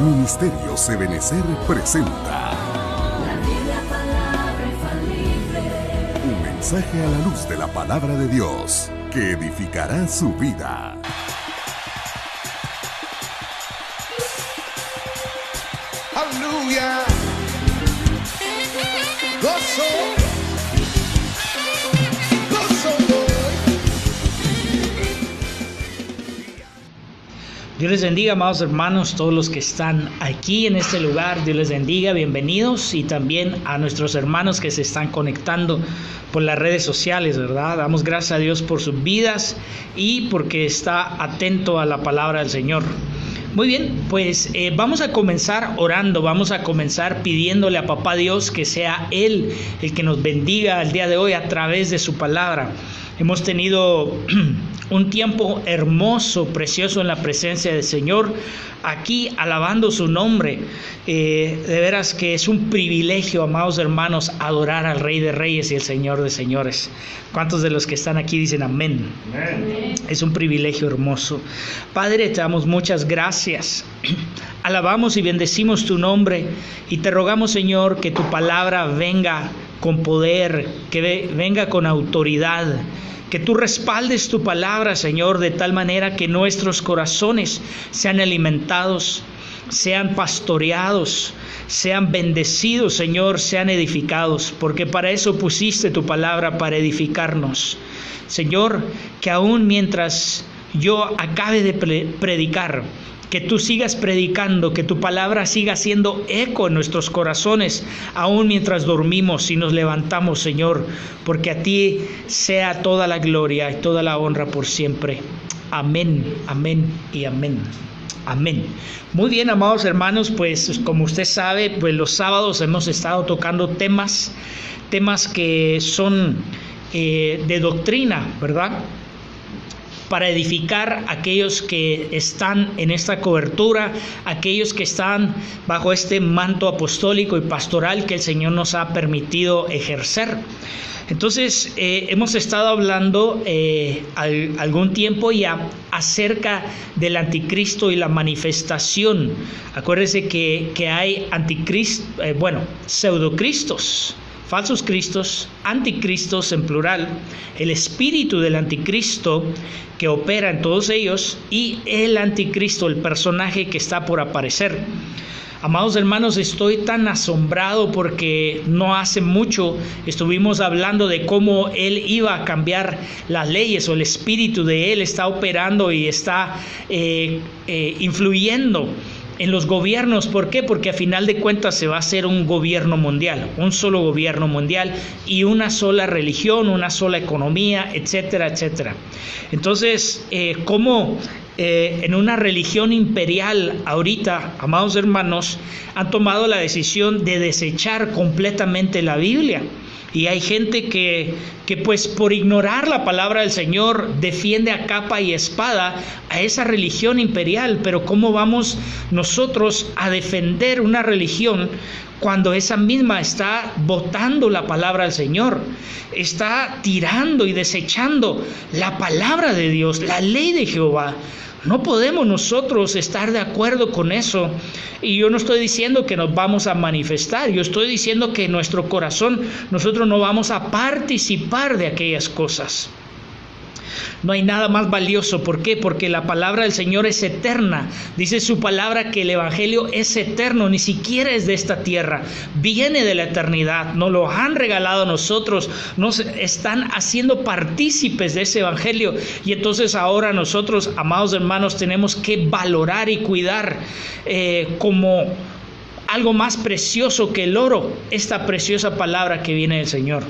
Ministerios Ebenecer presenta La Biblia, palabra infalible. un mensaje a la luz de la palabra de Dios que edificará su vida. Aleluya. Gozo. Dios les bendiga, amados hermanos, todos los que están aquí en este lugar. Dios les bendiga, bienvenidos, y también a nuestros hermanos que se están conectando por las redes sociales, ¿verdad? Damos gracias a Dios por sus vidas y porque está atento a la palabra del Señor. Muy bien, pues vamos a comenzar orando, vamos a comenzar pidiéndole a Papá Dios que sea Él el que nos bendiga el día de hoy a través de su palabra. Hemos tenido un tiempo hermoso, precioso en la presencia del Señor, aquí alabando su nombre. De veras que es un privilegio, amados hermanos, adorar al Rey de Reyes y el Señor de Señores. ¿Cuántos de los que están aquí dicen amén? Amén. Es un privilegio hermoso. Padre, te damos muchas gracias. Alabamos y bendecimos tu nombre y te rogamos, Señor, que tu palabra venga con poder, que venga con autoridad, que tú respaldes tu palabra, Señor, de tal manera que nuestros corazones sean alimentados, sean pastoreados, sean bendecidos, Señor, sean edificados, porque para eso pusiste tu palabra, para edificarnos. Señor, que aún mientras yo acabe de predicar, que tú sigas predicando, que tu palabra siga haciendo eco en nuestros corazones, aún mientras dormimos y nos levantamos, Señor, porque a ti sea toda la gloria y toda la honra por siempre. Amén, amén y amén. Amén. Muy bien, amados hermanos, pues como usted sabe, pues los sábados hemos estado tocando temas que son de doctrina, ¿verdad? Para edificar a aquellos que están en esta cobertura, aquellos que están bajo este manto apostólico y pastoral que el Señor nos ha permitido ejercer. Entonces, hemos estado hablando algún tiempo ya acerca del anticristo y la manifestación. Acuérdense que hay pseudocristos, falsos cristos, anticristos en plural, el espíritu del anticristo que opera en todos ellos y el anticristo, el personaje que está por aparecer. Amados hermanos, estoy tan asombrado porque no hace mucho estuvimos hablando de cómo él iba a cambiar las leyes, o el espíritu de él está operando y está influyendo en los gobiernos. ¿Por qué? Porque a final de cuentas se va a hacer un gobierno mundial, un solo gobierno mundial y una sola religión, una sola economía, etcétera, etcétera. Entonces, ¿cómo en una religión imperial ahorita, amados hermanos, han tomado la decisión de desechar completamente la Biblia? Y hay gente que pues por ignorar la palabra del Señor defiende a capa y espada a esa religión imperial. Pero ¿cómo vamos nosotros a defender una religión cuando esa misma está botando la palabra del Señor? Está tirando y desechando la palabra de Dios, la ley de Jehová. No podemos nosotros estar de acuerdo con eso. Y yo no estoy diciendo que nos vamos a manifestar. Yo estoy diciendo que en nuestro corazón nosotros no vamos a participar de aquellas cosas. No hay nada más valioso. ¿Por qué? Porque la palabra del Señor es eterna. Dice su palabra que el evangelio es eterno, ni siquiera es de esta tierra. Viene de la eternidad. Nos lo han regalado a nosotros. Nos están haciendo partícipes de ese evangelio. Y entonces ahora nosotros, amados hermanos, tenemos que valorar y cuidar como algo más precioso que el oro, esta preciosa palabra que viene del Señor.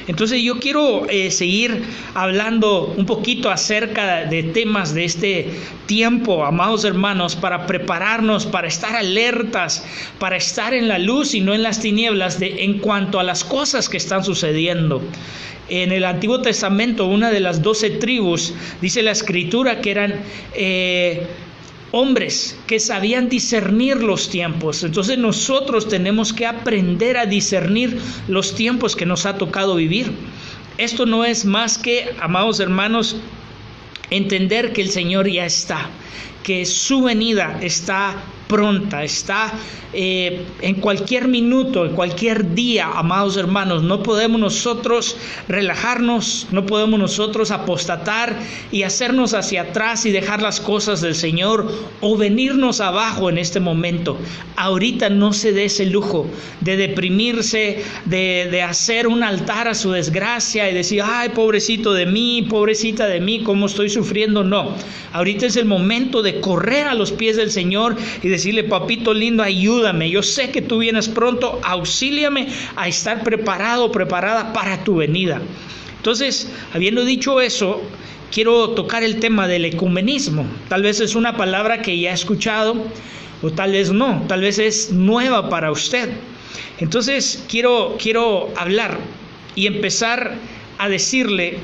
Entonces yo quiero seguir hablando un poquito acerca de temas de este tiempo, amados hermanos, para prepararnos, para estar alertas, para estar en la luz y no en las tinieblas en cuanto a las cosas que están sucediendo. En el Antiguo Testamento, una de las 12 tribus, dice la Escritura que eran hombres que sabían discernir los tiempos. Entonces nosotros tenemos que aprender a discernir los tiempos que nos ha tocado vivir. Esto no es más que, amados hermanos, entender que el Señor ya está, que su venida está pronta, está en cualquier minuto, en cualquier día, amados hermanos. No podemos nosotros relajarnos, no podemos nosotros apostatar y hacernos hacia atrás y dejar las cosas del Señor o venirnos abajo en este momento. Ahorita no se dé ese lujo de deprimirse, de hacer un altar a su desgracia y decir, ay, pobrecito de mí, pobrecita de mí, cómo estoy sufriendo. No, ahorita es el momento de correr a los pies del Señor y decirle, papito lindo, ayúdame, yo sé que tú vienes pronto, auxíliame a estar preparado, preparada para tu venida. Entonces, habiendo dicho eso, quiero tocar el tema del ecumenismo. Tal vez es una palabra que ya he escuchado, o tal vez no, tal vez es nueva para usted. Entonces, quiero hablar y empezar a decirle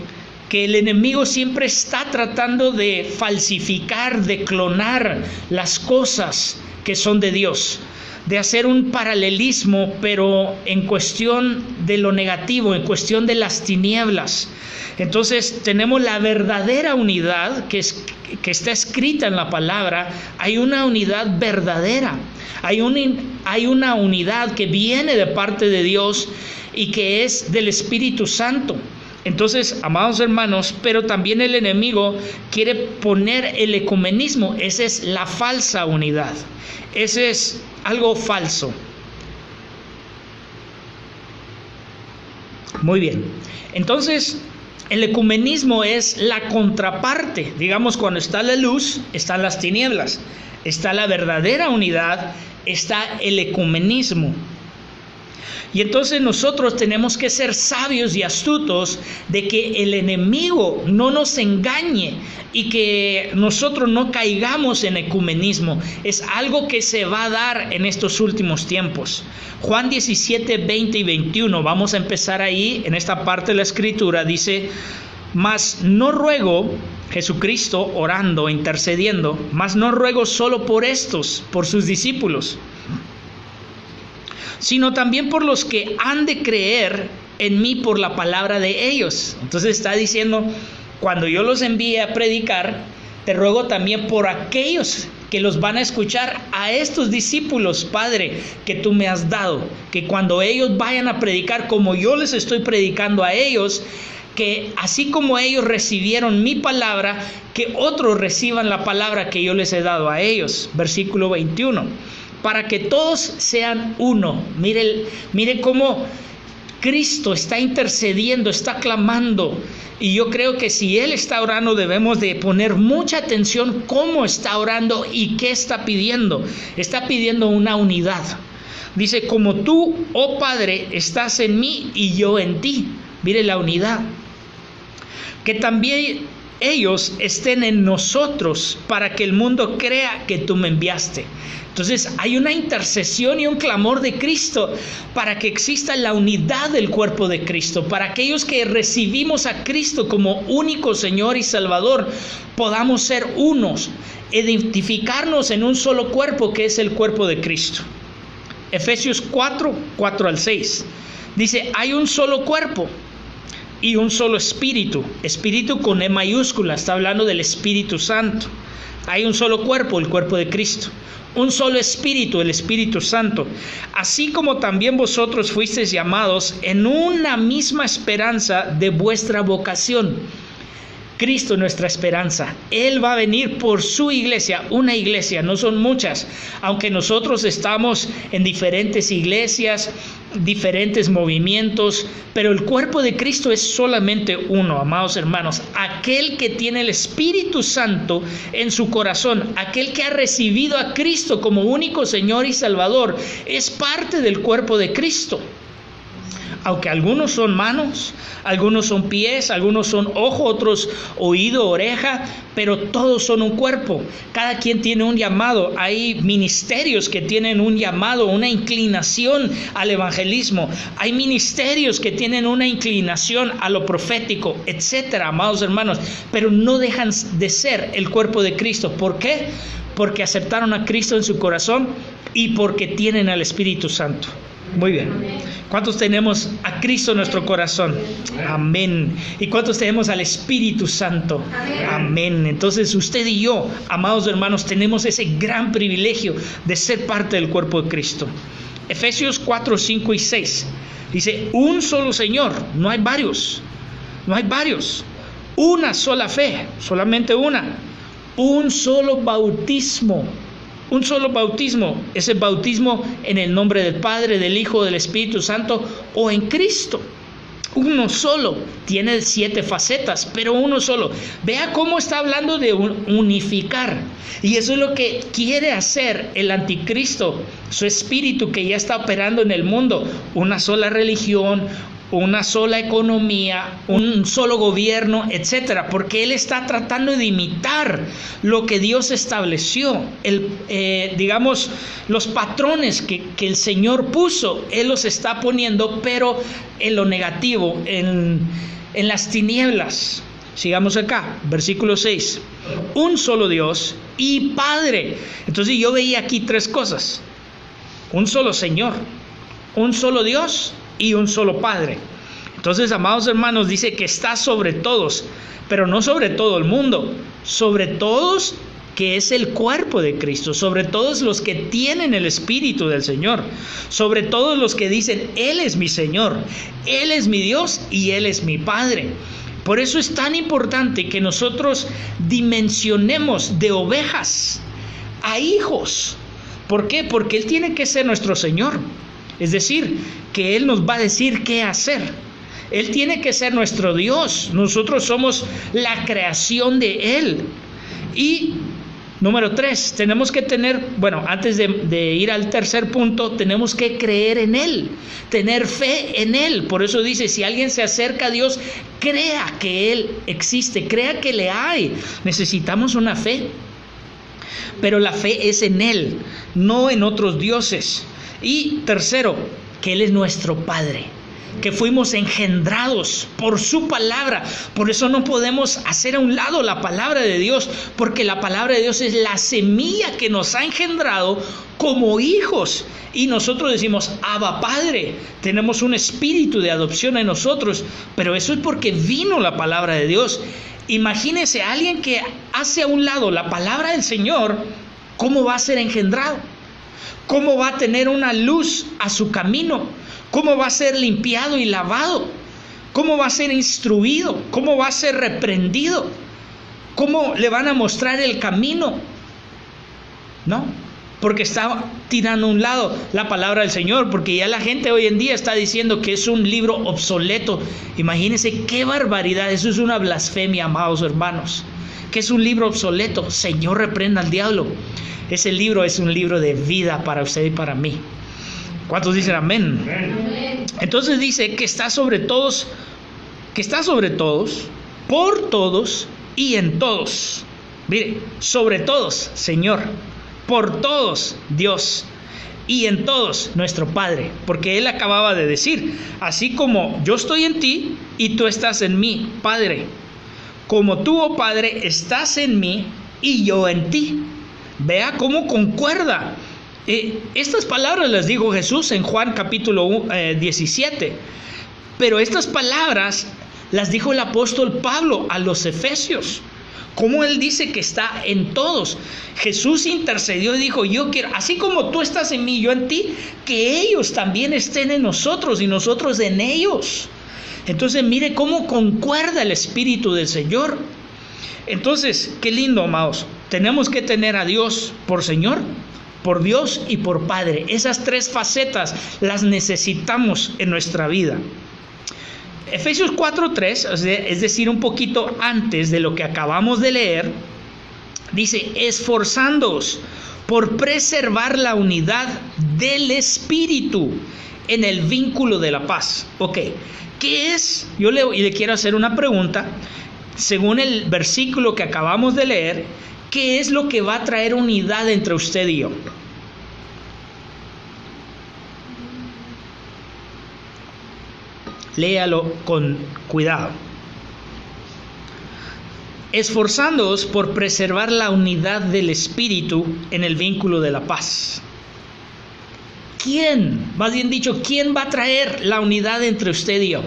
que el enemigo siempre está tratando de falsificar, de clonar las cosas que son de Dios, de hacer un paralelismo, pero en cuestión de lo negativo, en cuestión de las tinieblas. Entonces tenemos la verdadera unidad que está escrita en la palabra. Hay una unidad verdadera, hay una unidad que viene de parte de Dios y que es del Espíritu Santo. Entonces, amados hermanos, pero también el enemigo quiere poner el ecumenismo. Esa es la falsa unidad. Ese es algo falso. Muy bien. Entonces, el ecumenismo es la contraparte. Digamos, cuando está la luz, están las tinieblas. Está la verdadera unidad, está el ecumenismo. Y entonces nosotros tenemos que ser sabios y astutos de que el enemigo no nos engañe y que nosotros no caigamos en ecumenismo. Es algo que se va a dar en estos últimos tiempos. Juan 17, 20 y 21, vamos a empezar ahí, en esta parte de la escritura, dice, mas no ruego, Jesucristo orando, intercediendo, mas no ruego solo por estos, por sus discípulos, sino también por los que han de creer en mí por la palabra de ellos. Entonces está diciendo, cuando yo los envíe a predicar, te ruego también por aquellos que los van a escuchar, a estos discípulos, Padre, que tú me has dado, que cuando ellos vayan a predicar como yo les estoy predicando a ellos, que así como ellos recibieron mi palabra, que otros reciban la palabra que yo les he dado a ellos. Versículo 21. Para que todos sean uno. Mire cómo Cristo está intercediendo, está clamando. Y yo creo que si Él está orando, debemos de poner mucha atención cómo está orando y qué está pidiendo. Está pidiendo una unidad. Dice, como tú, oh Padre, estás en mí y yo en ti. Mire la unidad. Que también ellos estén en nosotros para que el mundo crea que tú me enviaste. Entonces hay una intercesión y un clamor de Cristo para que exista la unidad del cuerpo de Cristo, para aquellos que recibimos a Cristo como único Señor y Salvador, podamos ser unos, identificarnos en un solo cuerpo que es el cuerpo de Cristo. Efesios 4, 4 al 6, dice, hay un solo cuerpo y un solo espíritu, espíritu con E mayúscula, está hablando del Espíritu Santo. Hay un solo cuerpo, el cuerpo de Cristo. Un solo espíritu, el Espíritu Santo. Así como también vosotros fuisteis llamados en una misma esperanza de vuestra vocación. Cristo nuestra esperanza. Él va a venir por su iglesia, una iglesia, no son muchas. Aunque nosotros estamos en diferentes iglesias, diferentes movimientos, pero el cuerpo de Cristo es solamente uno, amados hermanos. Aquel que tiene el Espíritu Santo en su corazón, aquel que ha recibido a Cristo como único Señor y Salvador, es parte del cuerpo de Cristo. Aunque algunos son manos, algunos son pies, algunos son ojo, otros oído, oreja, pero todos son un cuerpo. Cada quien tiene un llamado. Hay ministerios que tienen un llamado, una inclinación al evangelismo. Hay ministerios que tienen una inclinación a lo profético, etcétera, amados hermanos. Pero no dejan de ser el cuerpo de Cristo. ¿Por qué? Porque aceptaron a Cristo en su corazón y porque tienen al Espíritu Santo. Muy bien. ¿Cuántos tenemos a Cristo en nuestro corazón? Amén. ¿Y cuántos tenemos al Espíritu Santo? Amén. Entonces usted y yo, amados hermanos, tenemos ese gran privilegio de ser parte del cuerpo de Cristo. Efesios 4, 5 y 6 dice: un solo Señor, no hay varios, no hay varios. Una sola fe, solamente una. Un solo bautismo. Un solo bautismo, es el bautismo en el nombre del Padre, del Hijo, del Espíritu Santo o en Cristo. Uno solo, tiene 7 facetas, pero uno solo. Vea cómo está hablando de unificar. Y eso es lo que quiere hacer el anticristo, su espíritu que ya está operando en el mundo. Una sola religión, una sola economía, un solo gobierno, etcétera, porque él está tratando de imitar lo que Dios estableció, digamos, los patrones que el Señor puso, él los está poniendo, pero en lo negativo, en las tinieblas. Sigamos acá, versículo 6. Un solo Dios y Padre. Entonces yo veía aquí 3 cosas: un solo Señor, un solo Dios y un solo Padre. Entonces, amados hermanos, dice que está sobre todos, pero no sobre todo el mundo, sobre todos que es el cuerpo de Cristo, sobre todos los que tienen el Espíritu del Señor, sobre todos los que dicen: Él es mi Señor, Él es mi Dios y Él es mi Padre. Por eso es tan importante que nosotros dimensionemos de ovejas a hijos. ¿Por qué? Porque Él tiene que ser nuestro Señor. Es decir, que Él nos va a decir qué hacer. Él tiene que ser nuestro Dios. Nosotros somos la creación de Él. Y número 3, tenemos que tener, antes de ir al tercer punto, tenemos que creer en Él, tener fe en Él. Por eso dice, si alguien se acerca a Dios, crea que Él existe, crea que le hay. Necesitamos una fe, pero la fe es en Él, no en otros dioses. Y tercero, que Él es nuestro Padre, que fuimos engendrados por su palabra. Por eso no podemos hacer a un lado la palabra de Dios, porque la palabra de Dios es la semilla que nos ha engendrado como hijos. Y nosotros decimos: Abba, Padre. Tenemos un espíritu de adopción en nosotros, pero eso es porque vino la palabra de Dios. Imagínese a alguien que hace a un lado la palabra del Señor, ¿cómo va a ser engendrado? ¿Cómo va a tener una luz a su camino? ¿Cómo va a ser limpiado y lavado? ¿Cómo va a ser instruido? ¿Cómo va a ser reprendido? ¿Cómo le van a mostrar el camino? No, porque está tirando a un lado la palabra del Señor, porque ya la gente hoy en día está diciendo que es un libro obsoleto. Imagínense qué barbaridad, eso es una blasfemia, amados hermanos. Que es un libro obsoleto. Señor, reprenda al diablo. Ese libro es un libro de vida para usted y para mí. ¿Cuántos dicen amén? Amén. Entonces dice que está sobre todos, por todos y en todos. Mire, sobre todos, Señor, por todos, Dios, y en todos, nuestro Padre. Porque Él acababa de decir: así como yo estoy en ti y tú estás en mí, Padre, como tú, oh Padre, estás en mí y yo en ti. Vea cómo concuerda. Estas palabras las dijo Jesús en Juan capítulo 17. Pero estas palabras las dijo el apóstol Pablo a los Efesios. Como él dice que está en todos. Jesús intercedió y dijo: yo quiero, así como tú estás en mí, yo en ti, que ellos también estén en nosotros y nosotros en ellos. Entonces mire cómo concuerda el Espíritu del Señor. Entonces, qué lindo, amados. Tenemos que tener a Dios por Señor, por Dios y por Padre. Esas 3 facetas las necesitamos en nuestra vida. Efesios 4:3, es decir, un poquito antes de lo que acabamos de leer, dice: esforzándoos por preservar la unidad del Espíritu en el vínculo de la paz. Ok, ¿qué es? Yo le quiero hacer una pregunta. Según el versículo que acabamos de leer, ¿qué es lo que va a traer unidad entre usted y yo? Léalo con cuidado. Esforzándoos por preservar la unidad del Espíritu en el vínculo de la paz. ¿quién? Más bien dicho, ¿quién va a traer la unidad entre usted y yo?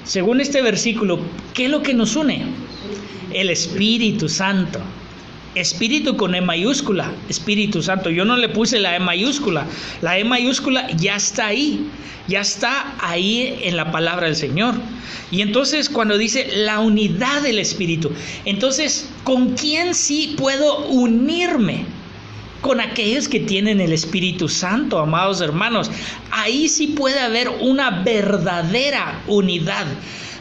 Según este versículo, ¿qué es lo que nos une? El Espíritu Santo. Espíritu con E mayúscula, Espíritu Santo. Yo no le puse la E mayúscula. La E mayúscula ya está ahí en la palabra del Señor. Y entonces cuando dice la unidad del Espíritu, entonces, ¿con quién sí puedo unirme? Con aquellos que tienen el Espíritu Santo, amados hermanos. Ahí sí puede haber una verdadera unidad.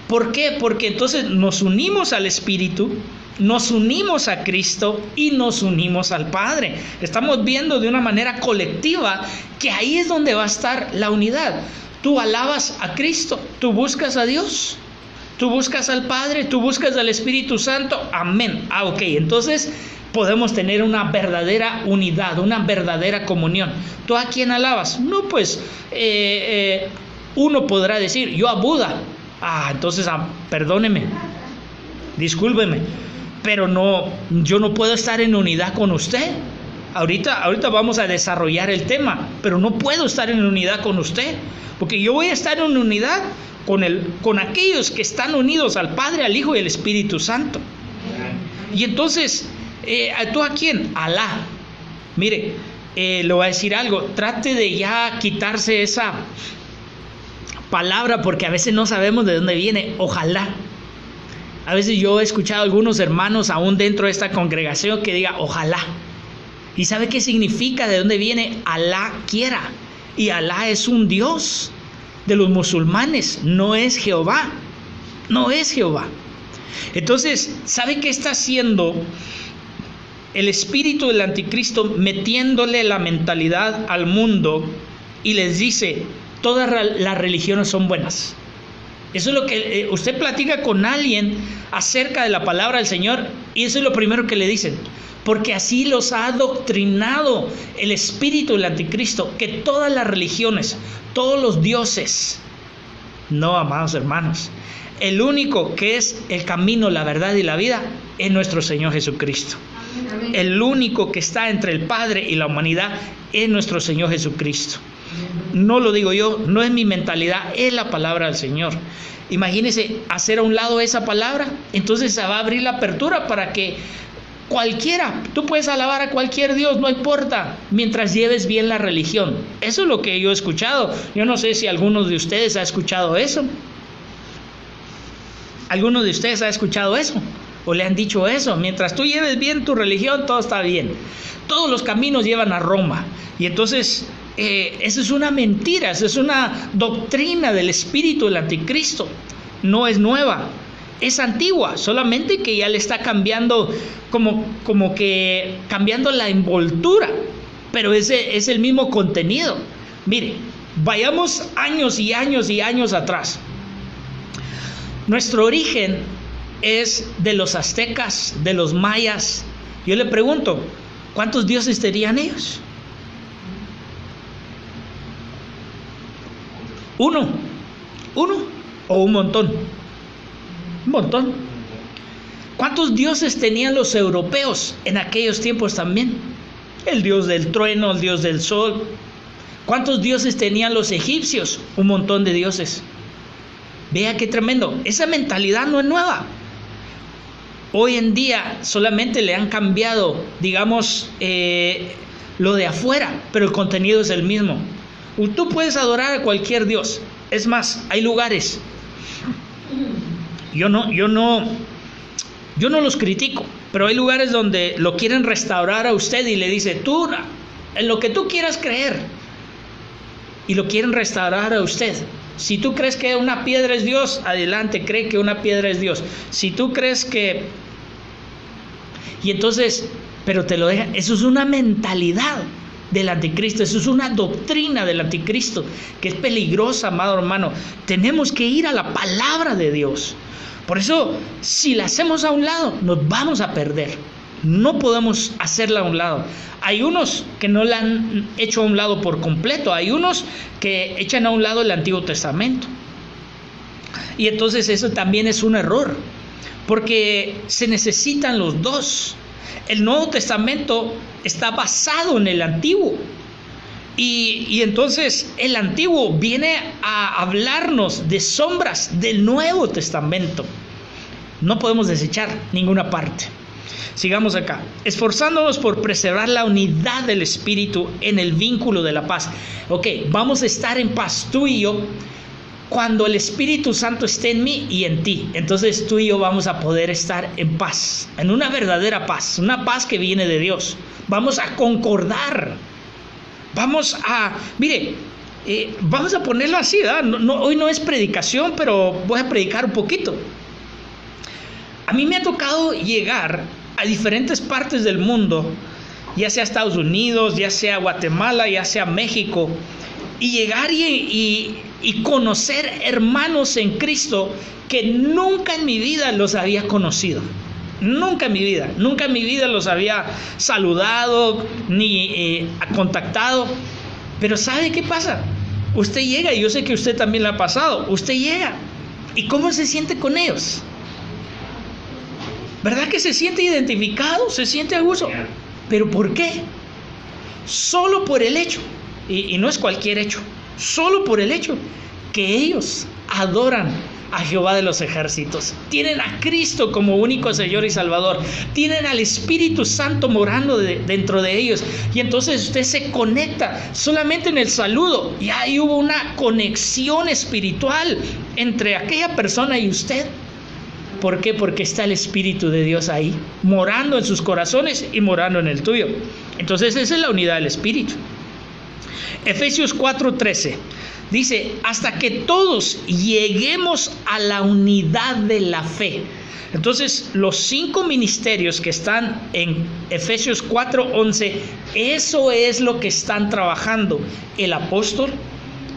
¿Por qué? Porque entonces nos unimos al Espíritu, nos unimos a Cristo y nos unimos al Padre. Estamos viendo de una manera colectiva que ahí es donde va a estar la unidad. Tú alabas a Cristo, tú buscas a Dios, tú buscas al Padre, tú buscas al Espíritu Santo. Amén. Ok, entonces podemos tener una verdadera unidad, una verdadera comunión. ¿Tú a quién alabas? No, pues uno podrá decir, yo a Buda. Entonces perdóneme, discúlpeme, pero no, yo no puedo estar en unidad con usted. Ahorita vamos a desarrollar el tema, pero no puedo estar en unidad con usted, porque yo voy a estar en unidad con aquellos que están unidos al Padre, al Hijo y al Espíritu Santo. Y entonces, ¿tú a quién? Alá. Mire, le voy a decir algo, trate de ya quitarse esa palabra, porque a veces no sabemos de dónde viene. Ojalá. A veces yo he escuchado a algunos hermanos aún dentro de esta congregación que diga ojalá. ¿Y sabe qué significa? ¿De dónde viene? Alá quiera. Y Alá es un Dios de los musulmanes, no es Jehová. No es Jehová. Entonces, ¿sabe qué está haciendo el espíritu del anticristo? Metiéndole la mentalidad al mundo y les dice, todas las religiones son buenas. Eso es lo que usted platica con alguien acerca de la palabra del Señor y eso es lo primero que le dicen, porque así los ha adoctrinado el espíritu del anticristo, que todas las religiones, todos los dioses. No, amados hermanos, el único que es el camino, la verdad y la vida es nuestro Señor Jesucristo. Amén. El único que está entre el Padre y la humanidad es nuestro Señor Jesucristo. No lo digo yo, no es mi mentalidad, es la palabra del Señor. Imagínese hacer a un lado esa palabra, entonces se va a abrir la apertura para que cualquiera, tú puedes alabar a cualquier Dios, no importa, mientras lleves bien la religión. Eso es lo que yo he escuchado. Yo no sé si algunos de ustedes ha escuchado eso. ¿Algunos de ustedes ha escuchado eso? ¿O le han dicho eso? Mientras tú lleves bien tu religión, todo está bien. Todos los caminos llevan a Roma. Y entonces, eso es una mentira, eso es una doctrina del espíritu del anticristo. No es nueva, es antigua, solamente que ya le está cambiando, como que cambiando la envoltura. Pero ese es el mismo contenido. Mire, vayamos años y años y años atrás. Nuestro origen es de los aztecas, de los mayas. Yo le pregunto, ¿cuántos dioses tenían ellos? ¿Uno o un montón? Un montón. ¿Cuántos dioses tenían los europeos en aquellos tiempos también? El dios del trueno, el dios del sol. ¿Cuántos dioses tenían los egipcios? Un montón de dioses. Vea qué tremendo. Esa mentalidad no es nueva. Hoy en día solamente le han cambiado, digamos, lo de afuera, pero el contenido es el mismo. Tú puedes adorar a cualquier dios. Es más, hay lugares. Yo no los critico, pero hay lugares donde lo quieren restaurar a usted y le dice, tú, en lo que tú quieras creer, y lo quieren restaurar a usted. Si tú crees que una piedra es Dios, adelante, cree que una piedra es Dios. Si tú crees que... Y entonces, pero te lo dejan. Eso es una mentalidad del anticristo, eso es una doctrina del anticristo que es peligrosa, amado hermano. Tenemos que ir a la palabra de Dios. Por eso, si la hacemos a un lado, nos vamos a perder. No podemos hacerla a un lado. Hay unos que no la han hecho a un lado por completo. Hay unos que echan a un lado el Antiguo Testamento. Y entonces eso también es un error, porque se necesitan los dos. El Nuevo Testamento está basado en el Antiguo. Y entonces el Antiguo viene a hablarnos de sombras del Nuevo Testamento. No podemos desechar ninguna parte. Sigamos acá. Esforzándonos por preservar la unidad del Espíritu en el vínculo de la paz. Ok, vamos a estar en paz tú y yo cuando el Espíritu Santo esté en mí y en ti. Entonces tú y yo vamos a poder estar en paz, en una verdadera paz, una paz que viene de Dios. Vamos a concordar. Vamos a, vamos a ponerlo así, ¿verdad? Hoy no es predicación, pero voy a predicar un poquito. A mí me ha tocado llegar a diferentes partes del mundo, ya sea Estados Unidos, ya sea Guatemala, ya sea México, y llegar y conocer hermanos en Cristo que nunca en mi vida los había conocido. Nunca en mi vida los había saludado ni contactado. Pero ¿sabe qué pasa? Usted llega, y yo sé que usted también lo ha pasado, usted llega, ¿y cómo se siente con ellos? ¿Verdad que se siente identificado? ¿Se siente a gusto? ¿Pero por qué? Solo por el hecho, y no es cualquier hecho, solo por el hecho que ellos adoran a Jehová de los ejércitos, tienen a Cristo como único Señor y Salvador, tienen al Espíritu Santo morando dentro de ellos, y entonces usted se conecta solamente en el saludo, y ahí hubo una conexión espiritual entre aquella persona y usted. ¿Por qué? Porque está el Espíritu de Dios ahí, morando en sus corazones y morando en el tuyo. Entonces esa es la unidad del Espíritu. Efesios 4:13 dice, hasta que todos lleguemos a la unidad de la fe. Entonces los 5 ministerios que están en Efesios 4:11, eso es lo que están trabajando el apóstol,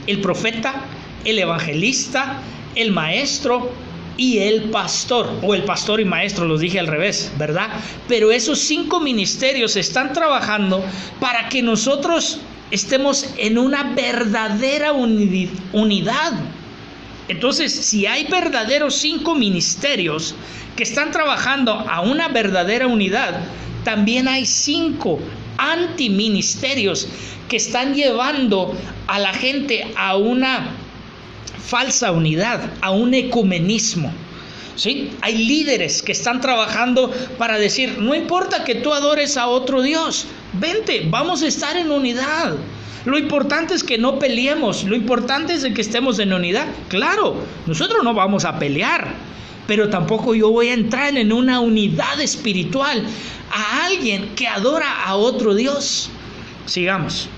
el profeta, el evangelista, el maestro y el pastor, o el pastor y maestro, los dije al revés, ¿verdad? Pero esos 5 ministerios están trabajando para que nosotros estemos en una verdadera unidad. Entonces, si hay verdaderos 5 ministerios que están trabajando a una verdadera unidad, también hay 5 antiministerios que están llevando a la gente a una falsa unidad, a un ecumenismo. ¿Sí? Hay líderes que están trabajando para decir, no importa que tú adores a otro Dios, vente, vamos a estar en unidad. Lo importante es que no peleemos, lo importante es que estemos en unidad. Claro, nosotros no vamos a pelear, pero tampoco yo voy a entrar en una unidad espiritual a alguien que adora a otro Dios. Sigamos.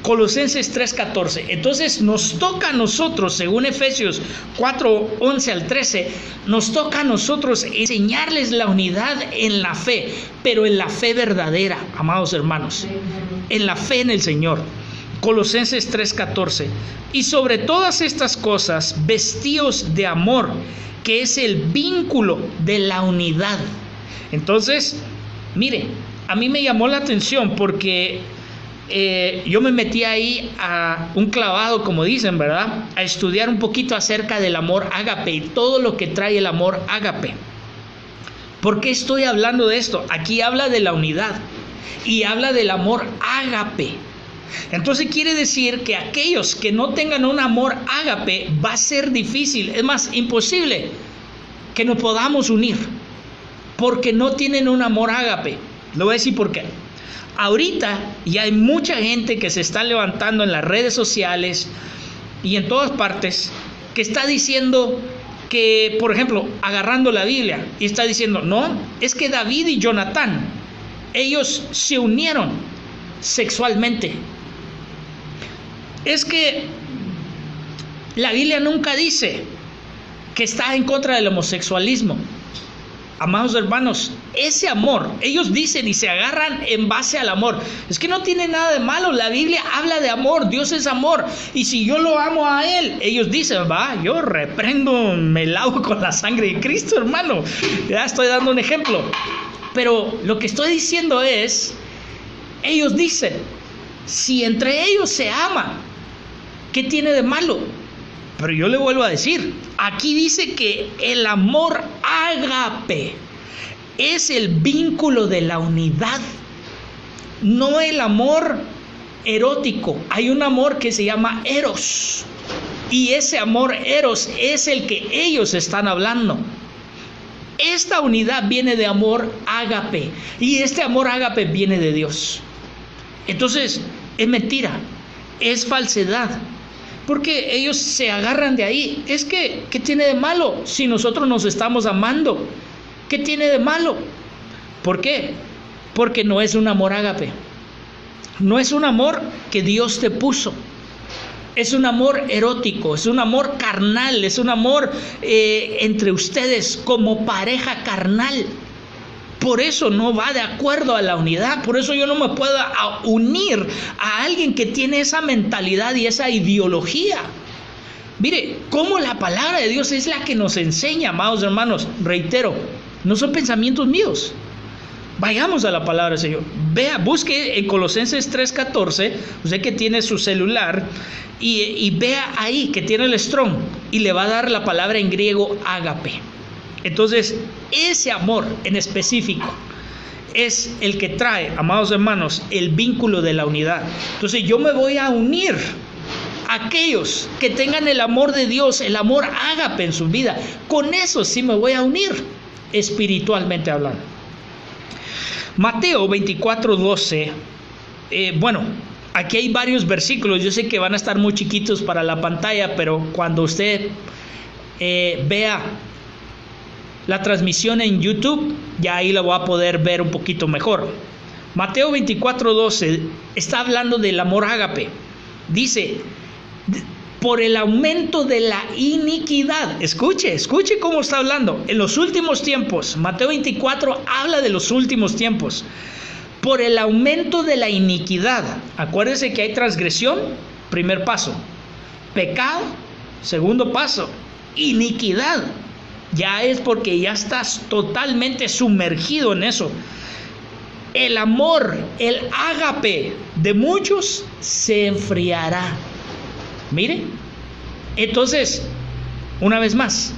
Colosenses 3:14. Entonces nos toca a nosotros, según Efesios 4:11 al 13, nos toca a nosotros enseñarles la unidad en la fe, pero en la fe verdadera, amados hermanos, en la fe en el Señor. Colosenses 3:14. Y sobre todas estas cosas, vestíos de amor, que es el vínculo de la unidad. Entonces, mire, a mí me llamó la atención porque yo me metí ahí a un clavado, como dicen, ¿verdad? A estudiar un poquito acerca del amor ágape y todo lo que trae el amor ágape. ¿Por qué estoy hablando de esto? Aquí habla de la unidad y habla del amor ágape. Entonces quiere decir que aquellos que no tengan un amor ágape va a ser difícil, es más, imposible que nos podamos unir, porque no tienen un amor ágape. Le voy a decir por qué. Ahorita ya hay mucha gente que se está levantando en las redes sociales y en todas partes que está diciendo que, por ejemplo, agarrando la Biblia y está diciendo, no, es que David y Jonatán, ellos se unieron sexualmente. Es que la Biblia nunca dice que está en contra del homosexualismo. Amados hermanos, ese amor, ellos dicen y se agarran en base al amor. Es que no tiene nada de malo, la Biblia habla de amor, Dios es amor. Y si yo lo amo a Él, ellos dicen, yo reprendo, me lavo con la sangre de Cristo, hermano. Ya estoy dando un ejemplo. Pero lo que estoy diciendo es, ellos dicen, si entre ellos se ama, ¿qué tiene de malo? Pero yo le vuelvo a decir, aquí dice que el amor ágape es el vínculo de la unidad, no el amor erótico, hay un amor que se llama eros. Y ese amor eros es el que ellos están hablando. Esta unidad viene de amor ágape. Y este amor ágape viene de Dios. Entonces, es mentira, es falsedad. Porque ellos se agarran de ahí. Es que, ¿qué tiene de malo si nosotros nos estamos amando? ¿Qué tiene de malo? ¿Por qué? Porque no es un amor ágape. No es un amor que Dios te puso. Es un amor erótico, es un amor carnal, es un amor entre ustedes como pareja carnal. Por eso no va de acuerdo a la unidad. Por eso yo no me puedo unir a alguien que tiene esa mentalidad y esa ideología. Mire, cómo la palabra de Dios es la que nos enseña, amados hermanos. Reitero, no son pensamientos míos. Vayamos a la palabra del Señor. Vea, busque en Colosenses 3:14, usted que tiene su celular, y vea ahí que tiene el Strong, y le va a dar la palabra en griego ágape. Entonces, ese amor en específico es el que trae, amados hermanos, el vínculo de la unidad. Entonces, yo me voy a unir a aquellos que tengan el amor de Dios, el amor ágape en su vida. Con eso sí me voy a unir, espiritualmente hablando. Mateo 24:12, bueno, aquí hay varios versículos, yo sé que van a estar muy chiquitos para la pantalla, pero cuando usted vea la transmisión en YouTube, ya ahí la voy a poder ver un poquito mejor. Mateo 24:12 está hablando del amor ágape. Dice, por el aumento de la iniquidad. Escuche cómo está hablando. En los últimos tiempos, Mateo 24 habla de los últimos tiempos. Por el aumento de la iniquidad. Acuérdese que hay transgresión, primer paso. Pecado, segundo paso. Iniquidad. Ya es porque ya estás totalmente sumergido en eso. El amor, el ágape de muchos se enfriará. Mire, entonces, una vez más,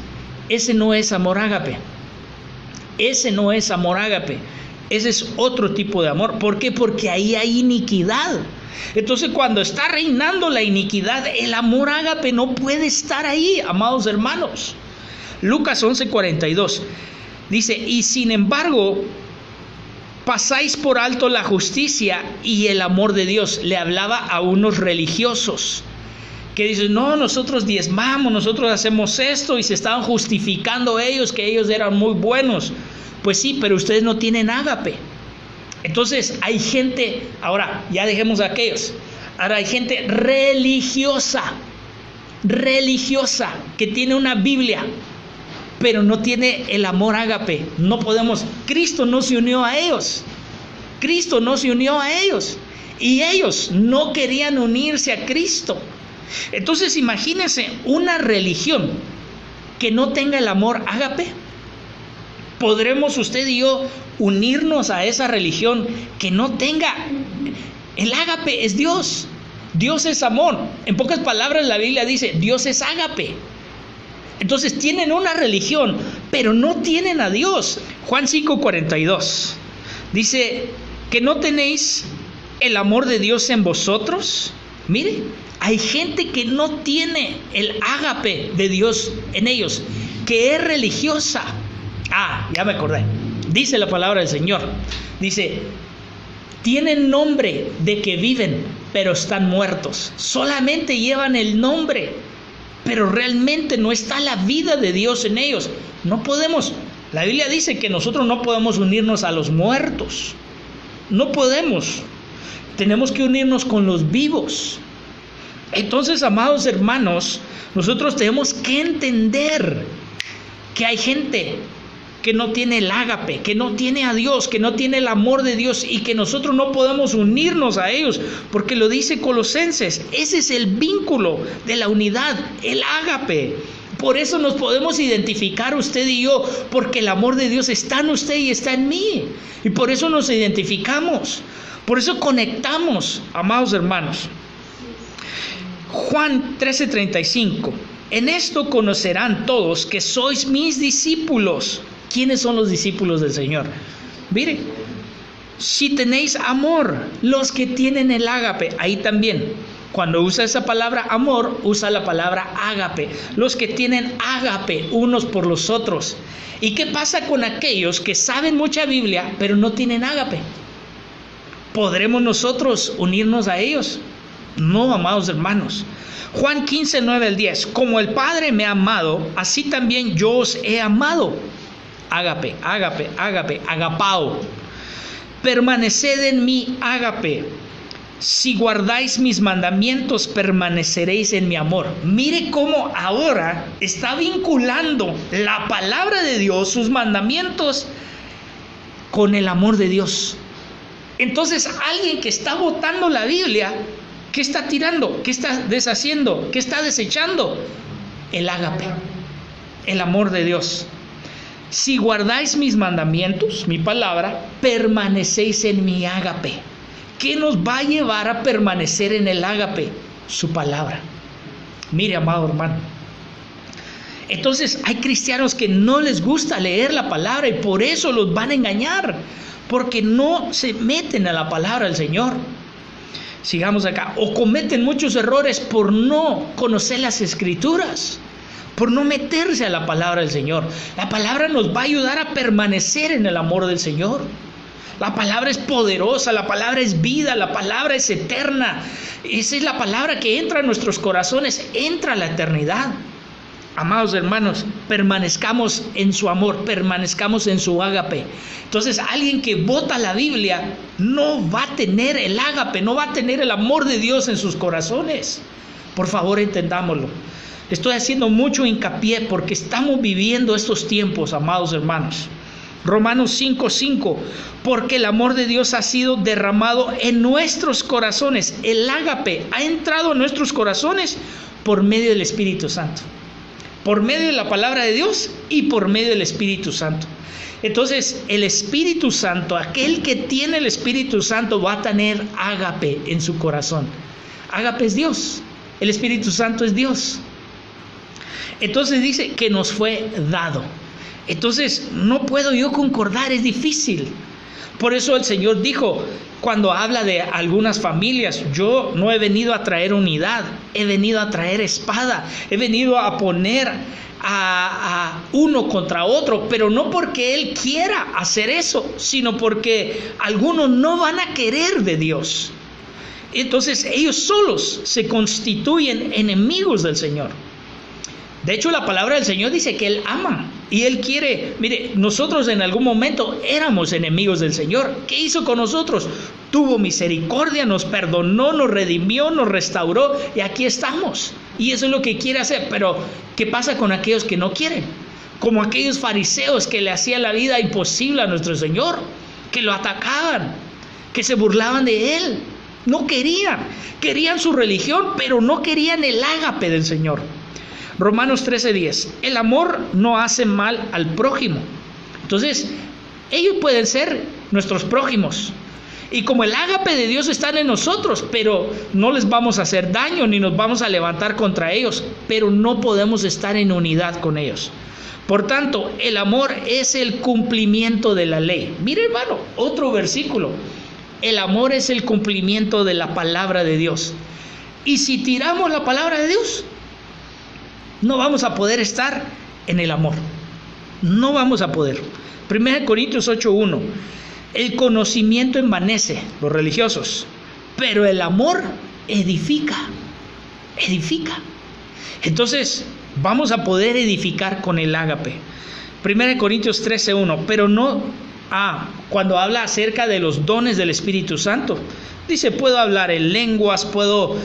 ese no es amor ágape. Ese no es amor ágape. Ese es otro tipo de amor. ¿Por qué? Porque ahí hay iniquidad. Entonces, cuando está reinando la iniquidad, el amor ágape no puede estar ahí, amados hermanos. Lucas 11:42 dice, y sin embargo, pasáis por alto la justicia y el amor de Dios. Le hablaba a unos religiosos que dicen, no, nosotros diezmamos, nosotros hacemos esto, y se estaban justificando ellos, que ellos eran muy buenos. Pues sí, pero ustedes no tienen ágape. Entonces hay gente, ahora ya dejemos a aquellos, ahora hay gente religiosa, que tiene una Biblia, pero no tiene el amor ágape. No podemos, Cristo no se unió a ellos, y ellos no querían unirse a Cristo. Entonces imagínense una religión que no tenga el amor ágape. ¿Podremos usted y yo unirnos a esa religión que no tenga el ágape? Es Dios. Dios es amor. En pocas palabras la Biblia dice, Dios es ágape. Entonces tienen una religión, pero no tienen a Dios. Juan 5:42 dice, ¿que no tenéis el amor de Dios en vosotros? Mire, hay gente que no tiene el ágape de Dios en ellos, que es religiosa. Ah, ya me acordé. Dice la palabra del Señor. Dice, tienen nombre de que viven, pero están muertos. Solamente llevan el nombre, pero realmente no está la vida de Dios en ellos. No podemos. La Biblia dice que nosotros no podemos unirnos a los muertos. No podemos. Tenemos que unirnos con los vivos. Entonces, amados hermanos, nosotros tenemos que entender que hay gente que no tiene el ágape, que no tiene a Dios, que no tiene el amor de Dios, y que nosotros no podemos unirnos a ellos, porque lo dice Colosenses. Ese es el vínculo de la unidad, el ágape. Por eso nos podemos identificar usted y yo, porque el amor de Dios está en usted y está en mí, y por eso nos identificamos, por eso conectamos, amados hermanos. Juan 13:35, en esto conocerán todos que sois mis discípulos. ¿Quiénes son los discípulos del Señor? Mire, si tenéis amor, los que tienen el ágape, ahí también, cuando usa esa palabra amor, usa la palabra ágape, los que tienen ágape unos por los otros. ¿Y qué pasa con aquellos que saben mucha Biblia, pero no tienen ágape? ¿Podremos nosotros unirnos a ellos? No, amados hermanos. Juan 15, 9 al 10. Como el Padre me ha amado, así también yo os he amado. Ágape, ágape, ágape, agapao. Permaneced en mi ágape. Si guardáis mis mandamientos, permaneceréis en mi amor. Mire cómo ahora está vinculando la palabra de Dios, sus mandamientos, con el amor de Dios. Entonces, alguien que está botando la Biblia, ¿qué está tirando? ¿Qué está deshaciendo? ¿Qué está desechando? El ágape, el amor de Dios. Si guardáis mis mandamientos, mi palabra, permanecéis en mi ágape. ¿Qué nos va a llevar a permanecer en el ágape? Su palabra. Mire, amado hermano. Entonces hay cristianos que no les gusta leer la palabra y por eso los van a engañar, porque no se meten a la palabra del Señor. Sigamos acá. O cometen muchos errores por no conocer las Escrituras, por no meterse a la palabra del Señor. La palabra nos va a ayudar a permanecer en el amor del Señor. La palabra es poderosa, la palabra es vida, la palabra es eterna. Esa es la palabra que entra a nuestros corazones, entra a la eternidad. Amados hermanos, permanezcamos en su amor, permanezcamos en su ágape. Entonces, alguien que vota la Biblia no va a tener el ágape, no va a tener el amor de Dios en sus corazones. Por favor, entendámoslo. Estoy haciendo mucho hincapié porque estamos viviendo estos tiempos, amados hermanos. Romanos 5:5, porque el amor de Dios ha sido derramado en nuestros corazones. El ágape ha entrado en nuestros corazones por medio del Espíritu Santo. Por medio de la palabra de Dios y por medio del Espíritu Santo. Entonces, el Espíritu Santo, aquel que tiene el Espíritu Santo, va a tener ágape en su corazón. Ágape es Dios. El Espíritu Santo es Dios. Entonces dice que nos fue dado. Entonces, no puedo yo concordar, es difícil. Por eso el Señor dijo, cuando habla de algunas familias, yo no he venido a traer unidad, he venido a traer espada, he venido a poner a uno contra otro, pero no porque Él quiera hacer eso, sino porque algunos no van a querer de Dios. Entonces, ellos solos se constituyen enemigos del Señor. De hecho, la palabra del Señor dice que Él ama y Él quiere. Mire, nosotros en algún momento éramos enemigos del Señor. ¿Qué hizo con nosotros? Tuvo misericordia, nos perdonó, nos redimió, nos restauró y aquí estamos. Y eso es lo que quiere hacer. Pero, ¿qué pasa con aquellos que no quieren? Como aquellos fariseos que le hacían la vida imposible a nuestro Señor, que lo atacaban, que se burlaban de Él. No querían su religión, pero no querían el ágape del Señor. Romanos 13:10, el amor no hace mal al prójimo. Entonces, ellos pueden ser nuestros prójimos. Y como el ágape de Dios está en nosotros, pero no les vamos a hacer daño ni nos vamos a levantar contra ellos, pero no podemos estar en unidad con ellos. Por tanto, el amor es el cumplimiento de la ley. Mire, hermano, otro versículo. El amor es el cumplimiento de la palabra de Dios. Y si tiramos la palabra de Dios, no vamos a poder estar en el amor. No vamos a poder. 1 Corintios 8:1. El conocimiento envanece, los religiosos, pero el amor edifica. Edifica. Entonces, vamos a poder edificar con el ágape. 1 Corintios 13:1. Pero no, cuando habla acerca de los dones del Espíritu Santo, dice, puedo hablar en lenguas, puedo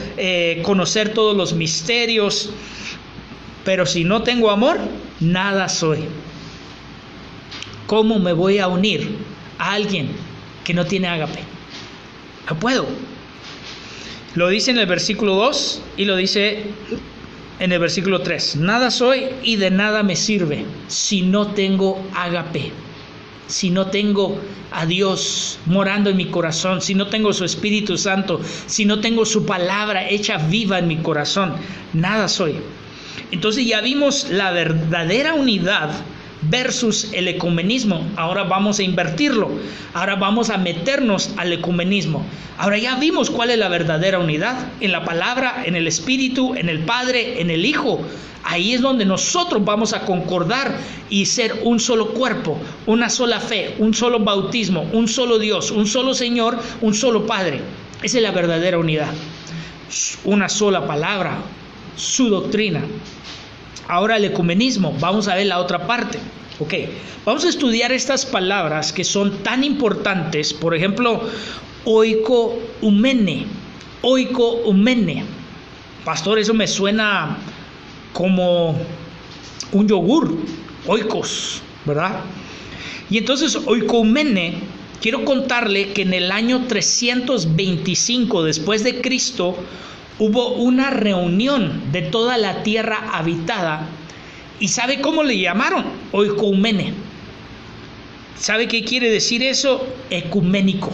conocer todos los misterios, pero si no tengo amor, nada soy. ¿Cómo me voy a unir a alguien que no tiene ágape? No puedo. Lo dice en el versículo 2 y lo dice en el versículo 3. Nada soy y de nada me sirve si no tengo ágape. Si no tengo a Dios morando en mi corazón, si no tengo su Espíritu Santo, si no tengo su palabra hecha viva en mi corazón, nada soy. Entonces ya vimos la verdadera unidad versus el ecumenismo. Ahora vamos a invertirlo. Ahora vamos a meternos al ecumenismo. Ahora ya vimos cuál es la verdadera unidad. En la palabra, en el Espíritu, en el Padre, en el Hijo. Ahí es donde nosotros vamos a concordar y ser un solo cuerpo, una sola fe, un solo bautismo, un solo Dios, un solo Señor, un solo Padre. Esa es la verdadera unidad. Una sola palabra, su doctrina. Ahora el ecumenismo, vamos a ver la otra parte. Ok, vamos a estudiar estas palabras que son tan importantes. Por ejemplo, oikoumene. Oikoumene. Pastor, eso me suena como un yogur, oikos, ¿verdad? Y entonces oikoumene, quiero contarle que en el año 325 después de Cristo hubo una reunión de toda la tierra habitada. ¿Y sabe cómo le llamaron? Oikoumene. ¿Sabe qué quiere decir eso? Ecuménico.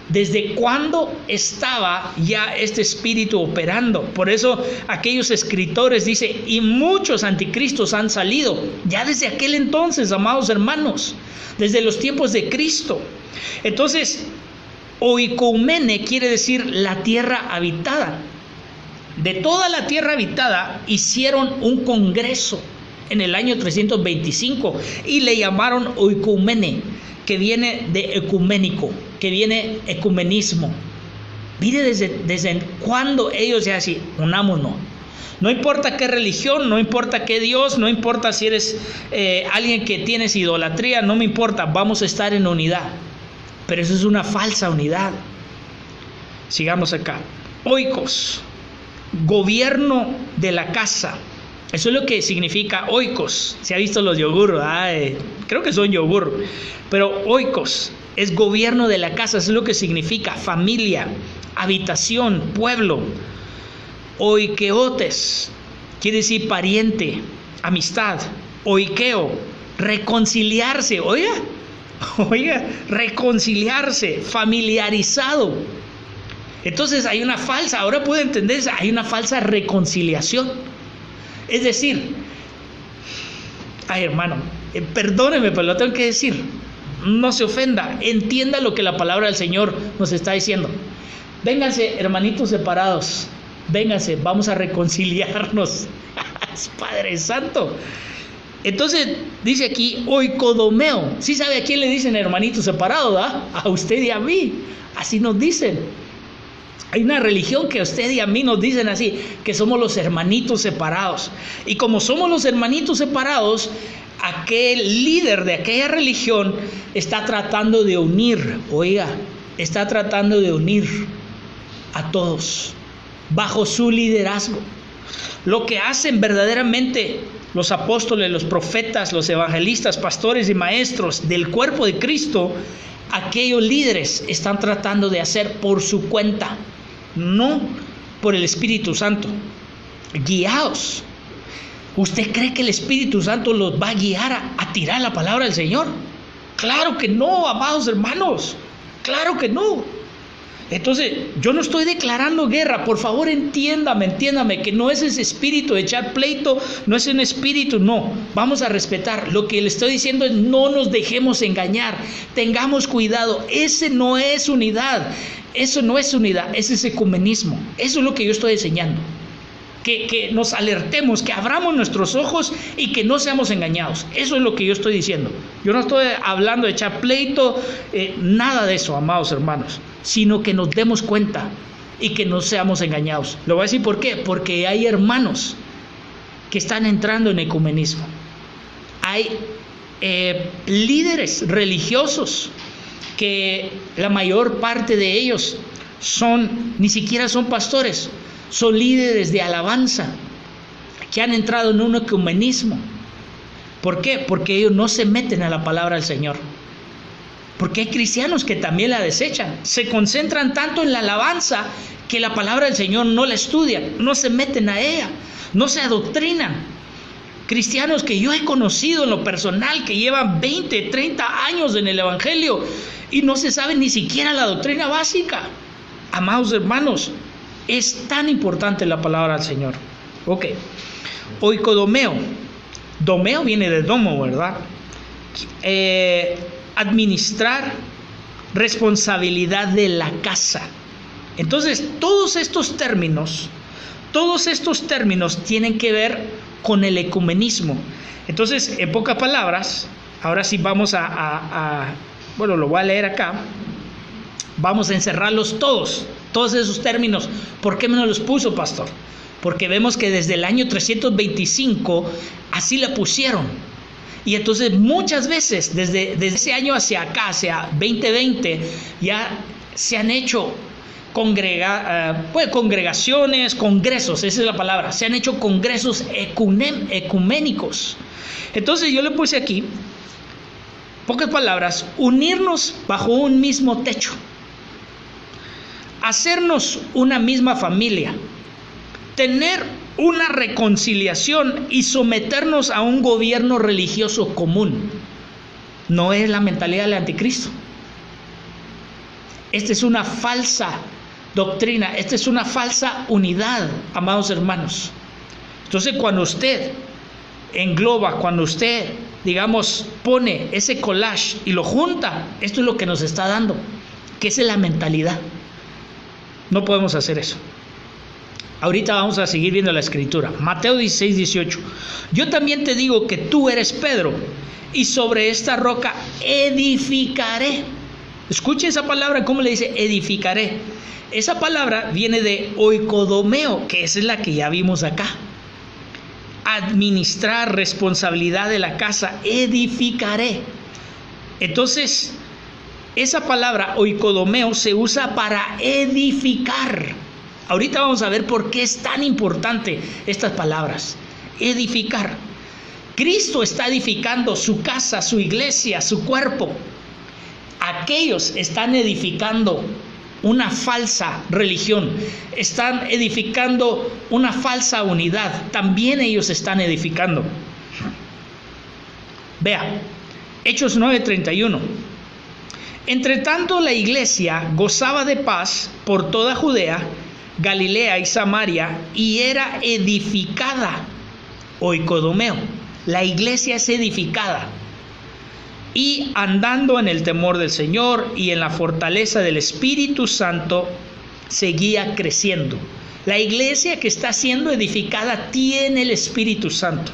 ¿Desde cuándo estaba ya este espíritu operando? Por eso aquellos escritores dicen, y muchos anticristos han salido. Ya desde aquel entonces, amados hermanos, desde los tiempos de Cristo. Entonces, oikoumene quiere decir la tierra habitada. De toda la tierra habitada hicieron un congreso en el año 325 y le llamaron oikoumene, que viene de ecuménico, que viene ecumenismo. Mire desde cuándo ellos ya así, unámonos. No importa qué religión, no importa qué Dios, no importa si eres alguien que tienes idolatría, no me importa, vamos a estar en unidad. Pero eso es una falsa unidad. Sigamos acá. Oikos, gobierno de la casa. Eso es lo que significa oikos. Se ha visto los yogur, creo que son yogur, pero oikos es gobierno de la casa. Eso es lo que significa familia, habitación, pueblo. Oikeotes quiere decir pariente, amistad. Oikeo, reconciliarse. Oiga, reconciliarse, familiarizado. Entonces hay una falsa, ahora puede entenderse, hay una falsa reconciliación. Es decir, ay hermano, perdóneme, pero lo tengo que decir, no se ofenda, entienda lo que la palabra del Señor nos está diciendo. Vénganse, hermanitos separados, vénganse, vamos a reconciliarnos. Padre Santo. Entonces dice aquí oikodomeo. ¿Sí sabe a quién le dicen hermanitos separados? A usted y a mí. Así nos dicen. Hay una religión que a usted y a mí nos dicen así, que somos los hermanitos separados. Y como somos los hermanitos separados, aquel líder de aquella religión está tratando de unir, está tratando de unir a todos bajo su liderazgo. Lo que hacen verdaderamente los apóstoles, los profetas, los evangelistas, pastores y maestros del cuerpo de Cristo, aquellos líderes están tratando de hacer por su cuenta, no por el Espíritu Santo. Guiados. ¿Usted cree que el Espíritu Santo los va a guiar a tirar la palabra del Señor? Claro que no, amados hermanos. Claro que no. Entonces, yo no estoy declarando guerra. Por favor, entiéndame, que no es ese espíritu de echar pleito, no es un espíritu, no. Vamos a respetar. Lo que le estoy diciendo es no nos dejemos engañar. Tengamos cuidado. Ese no es unidad. Eso no es unidad, ese es ecumenismo. Eso es lo que yo estoy enseñando. Que nos alertemos, que abramos nuestros ojos y que no seamos engañados. Eso es lo que yo estoy diciendo. Yo no estoy hablando de echar pleito, nada de eso, amados hermanos, sino que nos demos cuenta y que no seamos engañados. Lo voy a decir por qué, porque hay hermanos que están entrando en ecumenismo. Hay líderes religiosos que la mayor parte de ellos ni siquiera son pastores, son líderes de alabanza que han entrado en un ecumenismo. ¿Por qué? Porque ellos no se meten a la palabra del Señor. Porque hay cristianos que también la desechan, se concentran tanto en la alabanza que la palabra del Señor no la estudian, no se meten a ella, no se adoctrinan. Cristianos que yo he conocido en lo personal, que llevan 20, 30 años en el Evangelio y no se sabe ni siquiera la doctrina básica. Amados hermanos, es tan importante la palabra del Señor. Ok. Oikodomeo, Domeo viene de domo, ¿verdad? Administrar, responsabilidad de la casa. Entonces, todos estos términos tienen que ver con el ecumenismo. Entonces, en pocas palabras, ahora sí vamos bueno, lo voy a leer acá. Vamos a encerrarlos todos esos términos. ¿Por qué me los puso, pastor? Porque vemos que desde el año 325 así la pusieron. Y entonces muchas veces, desde ese año hacia acá, hacia 2020, ya se han hecho congregaciones, congresos, esa es la palabra. Se han hecho congresos ecuménicos. Entonces yo le puse aquí, pocas palabras, unirnos bajo un mismo techo, hacernos una misma familia, tener una reconciliación y someternos a un gobierno religioso común. No es la mentalidad del anticristo. Esta es una falsa doctrina, esta es una falsa unidad, amados hermanos. Entonces, cuando usted engloba, cuando usted, digamos, pone ese collage y lo junta, esto es lo que nos está dando, que esa es la mentalidad. No podemos hacer eso. Ahorita vamos a seguir viendo la escritura. Mateo 16, 18. Yo también te digo que tú eres Pedro, y sobre esta roca edificaré. Escuche esa palabra, ¿cómo le dice? Edificaré. Esa palabra viene de oikodomeo, que esa es la que ya vimos acá. Administrar, responsabilidad de la casa, edificaré. Entonces, esa palabra oikodomeo se usa para edificar. Ahorita vamos a ver por qué es tan importante estas palabras. Edificar. Cristo está edificando su casa, su iglesia, su cuerpo. Aquellos están edificando una falsa religión, están edificando una falsa unidad. También ellos están edificando. Vea, Hechos 9:31. Entre tanto, la iglesia gozaba de paz por toda Judea, Galilea y Samaria, y era edificada. Oikodomeo. La iglesia es edificada. Y andando en el temor del Señor y en la fortaleza del Espíritu Santo, seguía creciendo. La iglesia que está siendo edificada tiene el Espíritu Santo.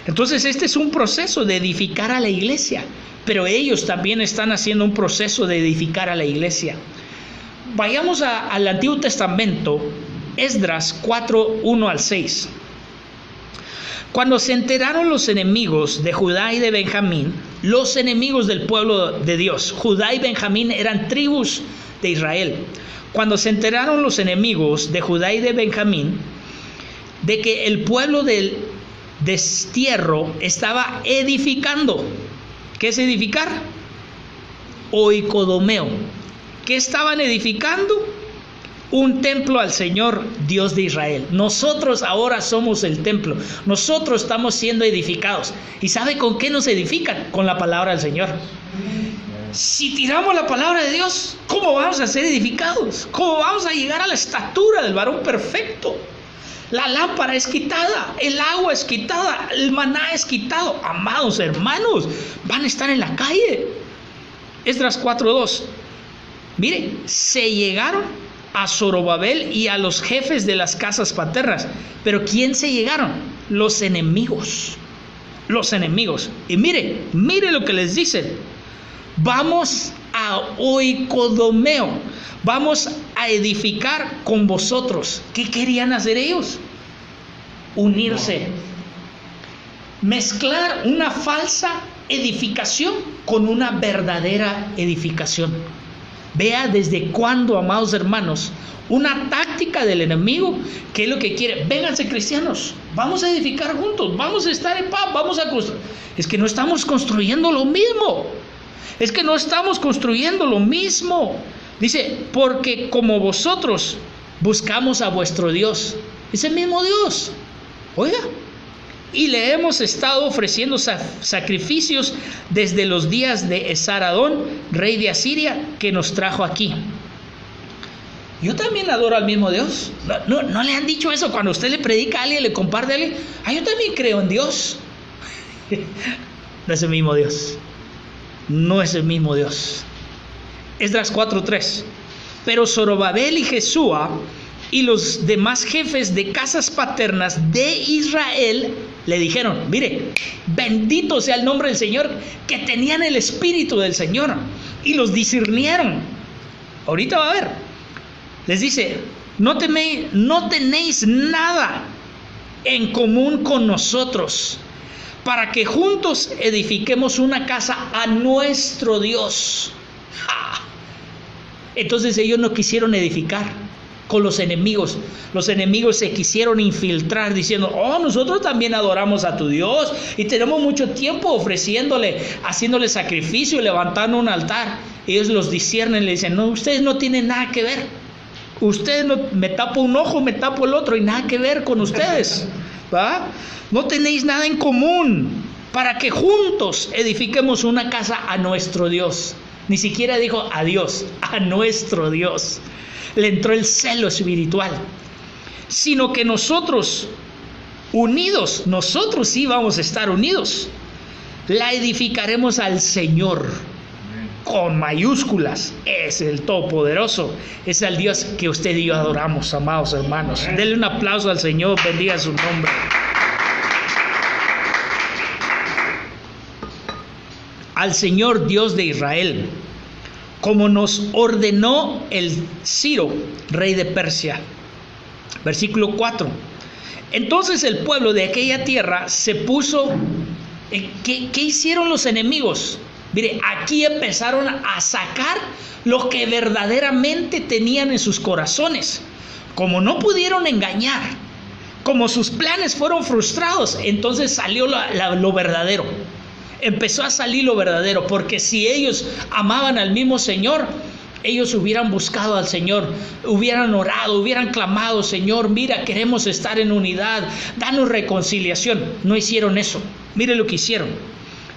Entonces este es un proceso de edificar a la iglesia, pero ellos también están haciendo un proceso de edificar a la iglesia. Vayamos al Antiguo Testamento, Esdras 4, 1 al 6. Cuando se enteraron los enemigos de Judá y de Benjamín, los enemigos del pueblo de Dios, Judá y Benjamín eran tribus de Israel. Cuando se enteraron los enemigos de Judá y de Benjamín de que el pueblo del destierro estaba edificando. ¿Qué es edificar? Oikodomeo. ¿Qué estaban edificando? Un templo al Señor, Dios de Israel. Nosotros ahora somos el templo. Nosotros estamos siendo edificados. ¿Y sabe con qué nos edifican? Con la palabra del Señor. Si tiramos la palabra de Dios, ¿cómo vamos a ser edificados? ¿Cómo vamos a llegar a la estatura del varón perfecto? La lámpara es quitada, el agua es quitada, el maná es quitado. Amados hermanos, van a estar en la calle. Esdras 4:2. Mire, se llegaron a Zorobabel y a los jefes de las casas paternas. Pero ¿quién se llegaron? Los enemigos. Los enemigos. Y mire lo que les dicen. Vamos a oikodomeo. Vamos a edificar con vosotros. ¿Qué querían hacer ellos? Unirse. Mezclar una falsa edificación con una verdadera edificación. Vea desde cuándo, amados hermanos, una táctica del enemigo, que es lo que quiere. Vénganse cristianos, vamos a edificar juntos, vamos a estar en paz, vamos a construir. Es que no estamos construyendo lo mismo. Es que no estamos construyendo lo mismo. Dice, porque como vosotros buscamos a vuestro Dios, es el mismo Dios. Oiga, y le hemos estado ofreciendo sacrificios desde los días de Esaradón, rey de Asiria, que nos trajo aquí. Yo también adoro al mismo Dios. ¿No le han dicho eso cuando usted le predica a alguien, le comparte a alguien? Yo también creo en Dios. No es el mismo Dios. No es el mismo Dios. Esdras 4:3. Pero Zorobabel y Jesúa y los demás jefes de casas paternas de Israel le dijeron: mire, bendito sea el nombre del Señor, que tenían el Espíritu del Señor y los discernieron. Ahorita va a ver. Les dice: no tenéis nada en común con nosotros, para que juntos edifiquemos una casa a nuestro Dios. ¡Ja! Entonces ellos no quisieron edificar con los enemigos. Los enemigos se quisieron infiltrar diciendo: oh, nosotros también adoramos a tu Dios y tenemos mucho tiempo ofreciéndole, haciéndole sacrificio, levantando un altar. Ellos los disciernen y le dicen: no, ustedes no tienen nada que ver. Ustedes no, me tapo un ojo, me tapo el otro y nada que ver con ustedes, ¿va? No tenéis nada en común, para que juntos edifiquemos una casa a nuestro Dios. Ni siquiera dijo a Dios, a nuestro Dios. Le entró el celo espiritual. Sino que nosotros, unidos, nosotros sí vamos a estar unidos, la edificaremos al Señor, con mayúsculas. Es el Todopoderoso, es el Dios que usted y yo adoramos, amados hermanos. Denle un aplauso al Señor, bendiga su nombre. Al Señor Dios de Israel, como nos ordenó el Ciro, rey de Persia. Versículo 4. Entonces el pueblo de aquella tierra se puso... ¿Qué hicieron los enemigos? Mire, aquí empezaron a sacar lo que verdaderamente tenían en sus corazones. Como no pudieron engañar, como sus planes fueron frustrados, entonces salió lo verdadero. Empezó a salir lo verdadero, porque si ellos amaban al mismo Señor, ellos hubieran buscado al Señor, hubieran orado, hubieran clamado: Señor, mira, queremos estar en unidad, danos reconciliación. No hicieron eso. Mire lo que hicieron.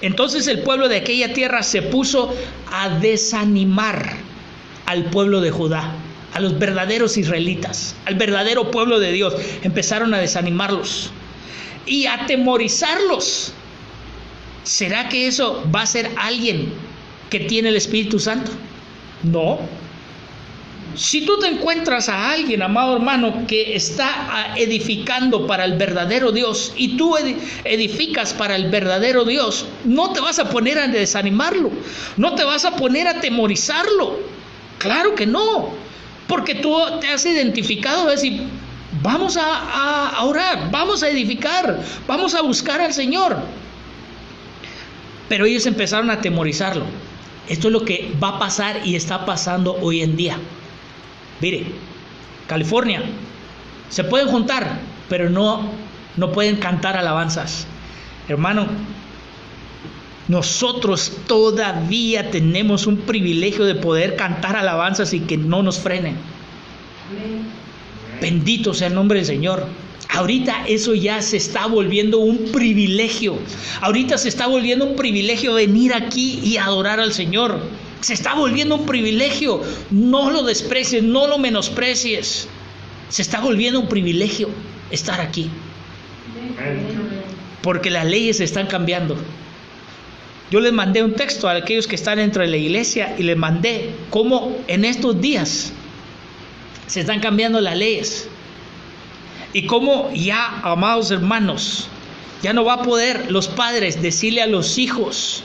Entonces el pueblo de aquella tierra se puso a desanimar al pueblo de Judá, a los verdaderos israelitas, al verdadero pueblo de Dios. Empezaron a desanimarlos y a atemorizarlos. ¿Será que eso va a ser alguien que tiene el Espíritu Santo? No. Si tú te encuentras a alguien, amado hermano, que está edificando para el verdadero Dios y tú edificas para el verdadero Dios, no te vas a poner a desanimarlo, no te vas a poner a atemorizarlo. Claro que no, porque tú te has identificado, a decir: vamos a orar, vamos a edificar, vamos a buscar al Señor. Pero ellos empezaron a atemorizarlo. Esto es lo que va a pasar y está pasando hoy en día. Mire, California, se pueden juntar, pero no pueden cantar alabanzas. Hermano, nosotros todavía tenemos un privilegio de poder cantar alabanzas y que no nos frenen. Bendito sea el nombre del Señor. Ahorita eso ya se está volviendo un privilegio. Ahorita se está volviendo un privilegio venir aquí y adorar al Señor. Se está volviendo un privilegio. No lo desprecies, no lo menosprecies. Se está volviendo un privilegio estar aquí. Porque las leyes están cambiando. Yo les mandé un texto a aquellos que están dentro de la iglesia y les mandé cómo en estos días se están cambiando las leyes. Y cómo ya, amados hermanos, ya no va a poder los padres decirle a los hijos.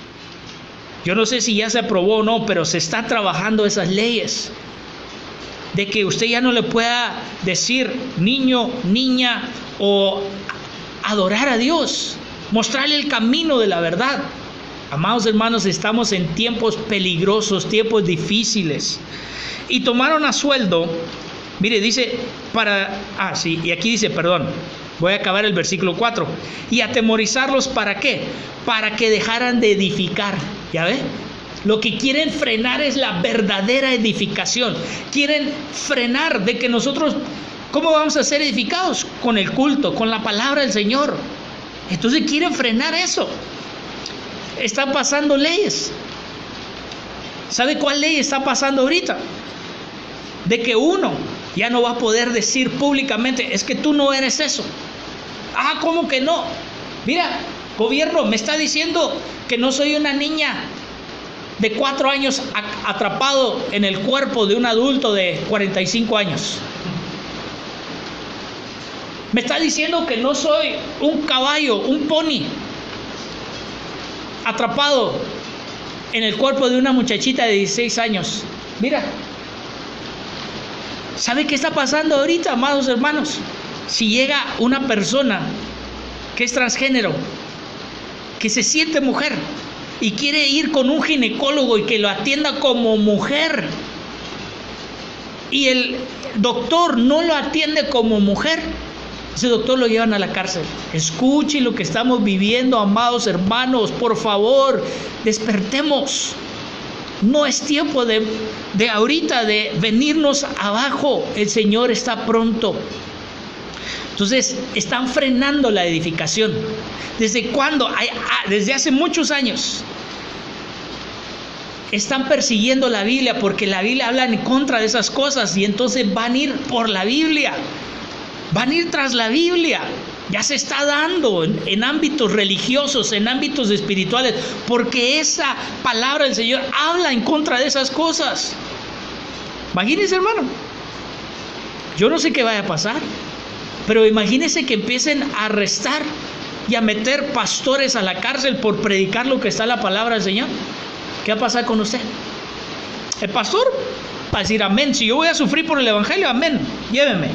Yo no sé si ya se aprobó o no, pero se está trabajando esas leyes. De que usted ya no le pueda decir niño, niña, o adorar a Dios, mostrarle el camino de la verdad. Amados hermanos, estamos en tiempos peligrosos, tiempos difíciles. Y tomaron a sueldo, mire, dice, y aquí dice, voy a acabar el versículo 4. Y atemorizarlos, ¿para qué? Para que dejaran de edificar. ¿Ya ve? Lo que quieren frenar es la verdadera edificación. Quieren frenar de que nosotros, ¿cómo vamos a ser edificados? Con el culto, con la palabra del Señor. Entonces quieren frenar eso. Están pasando leyes. ¿Sabe cuál ley está pasando ahorita? De que uno ya no va a poder decir públicamente: es que tú no eres eso. ¿Cómo que no? Mira, Gobierno, me está diciendo que no soy una niña de 4 años atrapado en el cuerpo de un adulto de 45 años. Me está diciendo que no soy un caballo, un pony, atrapado en el cuerpo de una muchachita de 16 años. Mira, ¿sabe qué está pasando ahorita, amados hermanos? Si llega una persona que es transgénero, que se siente mujer y quiere ir con un ginecólogo y que lo atienda como mujer, y el doctor no lo atiende como mujer, ese doctor lo llevan a la cárcel. Escuche lo que estamos viviendo, amados hermanos, por favor, despertemos. No es tiempo de ahorita de venirnos abajo. El Señor está pronto. Entonces, están frenando la edificación. ¿Desde cuándo? Desde hace muchos años. Están persiguiendo la Biblia porque la Biblia habla en contra de esas cosas, y entonces van a ir por la Biblia. Van a ir tras la Biblia. Ya se está dando en ámbitos religiosos, en ámbitos espirituales, porque esa palabra del Señor habla en contra de esas cosas. Imagínense, hermano. Yo no sé qué vaya a pasar, pero imagínense que empiecen a arrestar y a meter pastores a la cárcel por predicar lo que está en la palabra del Señor. ¿Qué va a pasar con usted? El pastor va a decir amén. Si yo voy a sufrir por el evangelio, amén, lléveme.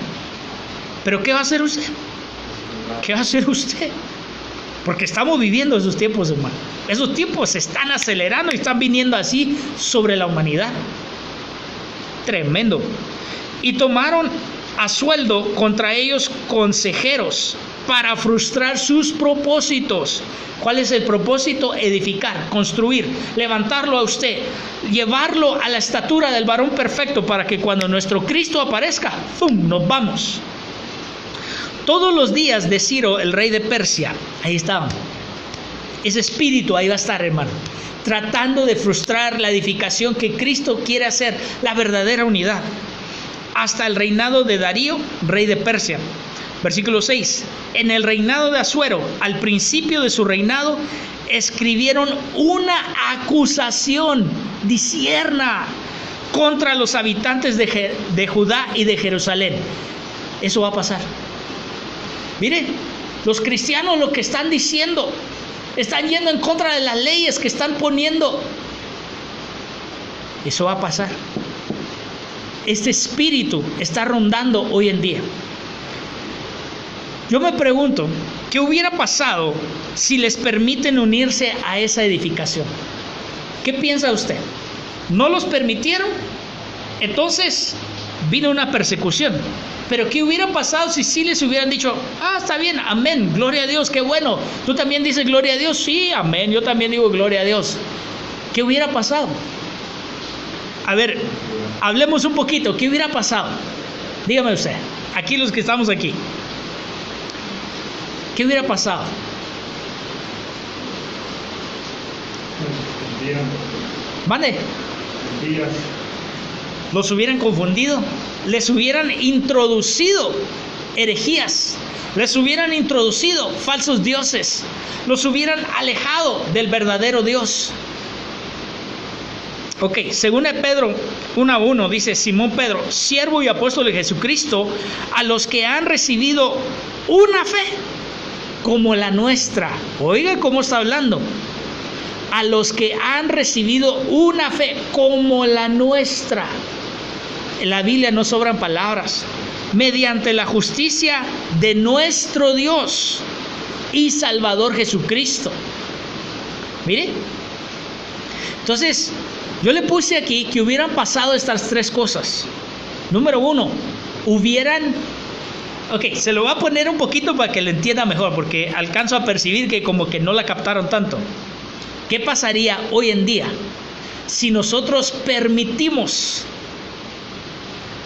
Pero ¿qué va a hacer usted? ¿Qué va a hacer usted? Porque estamos viviendo esos tiempos, hermano. Esos tiempos se están acelerando y están viniendo así sobre la humanidad. Tremendo. Y tomaron a sueldo contra ellos consejeros para frustrar sus propósitos. ¿Cuál es el propósito? Edificar, construir, levantarlo a usted, llevarlo a la estatura del varón perfecto, para que cuando nuestro Cristo aparezca, ¡fum!, nos vamos. Todos los días de Ciro, el rey de Persia, ahí estaba. Ese espíritu ahí va a estar, hermano, tratando de frustrar la edificación que Cristo quiere hacer, la verdadera unidad. Hasta el reinado de Darío, rey de Persia. Versículo 6. En el reinado de Asuero, al principio de su reinado, escribieron una acusación disierna contra los habitantes de Judá y de Jerusalén. Eso va a pasar. Mire, los cristianos lo que están diciendo, están yendo en contra de las leyes que están poniendo. Eso va a pasar. Este espíritu está rondando hoy en día. Yo me pregunto, ¿qué hubiera pasado si les permiten unirse a esa edificación? ¿Qué piensa usted? ¿No los permitieron? Entonces vino una persecución. Pero ¿qué hubiera pasado si sí les hubieran dicho, está bien, amén, gloria a Dios, qué bueno? ¿Tú también dices gloria a Dios? Sí, amén, yo también digo gloria a Dios. ¿Qué hubiera pasado? A ver, hablemos un poquito, ¿qué hubiera pasado? Dígame usted, aquí los que estamos aquí. ¿Qué hubiera pasado? ¿Mande? Los hubieran confundido, les hubieran introducido herejías, les hubieran introducido falsos dioses, los hubieran alejado del verdadero Dios. Ok, según Pedro 1:1 dice: Simón Pedro, siervo y apóstol de Jesucristo, a los que han recibido una fe como la nuestra. Oiga cómo está hablando. A los que han recibido una fe como la nuestra. En la Biblia no sobran palabras. Mediante la justicia de nuestro Dios y Salvador Jesucristo. Mire. Entonces, yo le puse aquí que hubieran pasado estas tres cosas. Número 1, Ok, se lo voy a poner un poquito para que lo entienda mejor, porque alcanzo a percibir que como que no la captaron tanto. ¿Qué pasaría hoy en día si nosotros permitimos,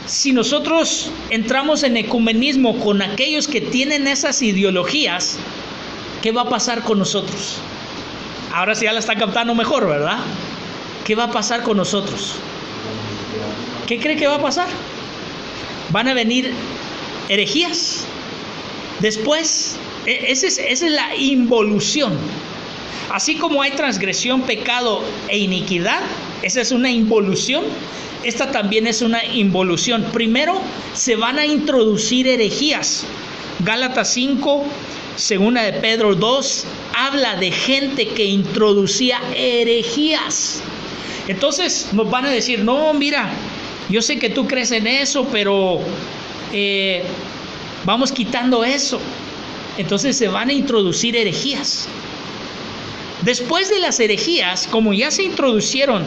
si nosotros entramos en ecumenismo con aquellos que tienen esas ideologías? ¿Qué va a pasar con nosotros? Ahora sí ya la está captando mejor, ¿verdad? ¿Qué va a pasar con nosotros? ¿Qué cree que va a pasar? Van a venir herejías. Después Esa es la involución. Así como hay transgresión, pecado e iniquidad, esa es una involución. Esta también es una involución. Primero se van a introducir herejías. Gálatas 5, segunda de Pedro 2, habla de gente que introducía herejías. Entonces nos van a decir, no, mira, yo sé que tú crees en eso, pero vamos quitando eso. Entonces se van a introducir herejías. Después de las herejías, como ya se introdujeron,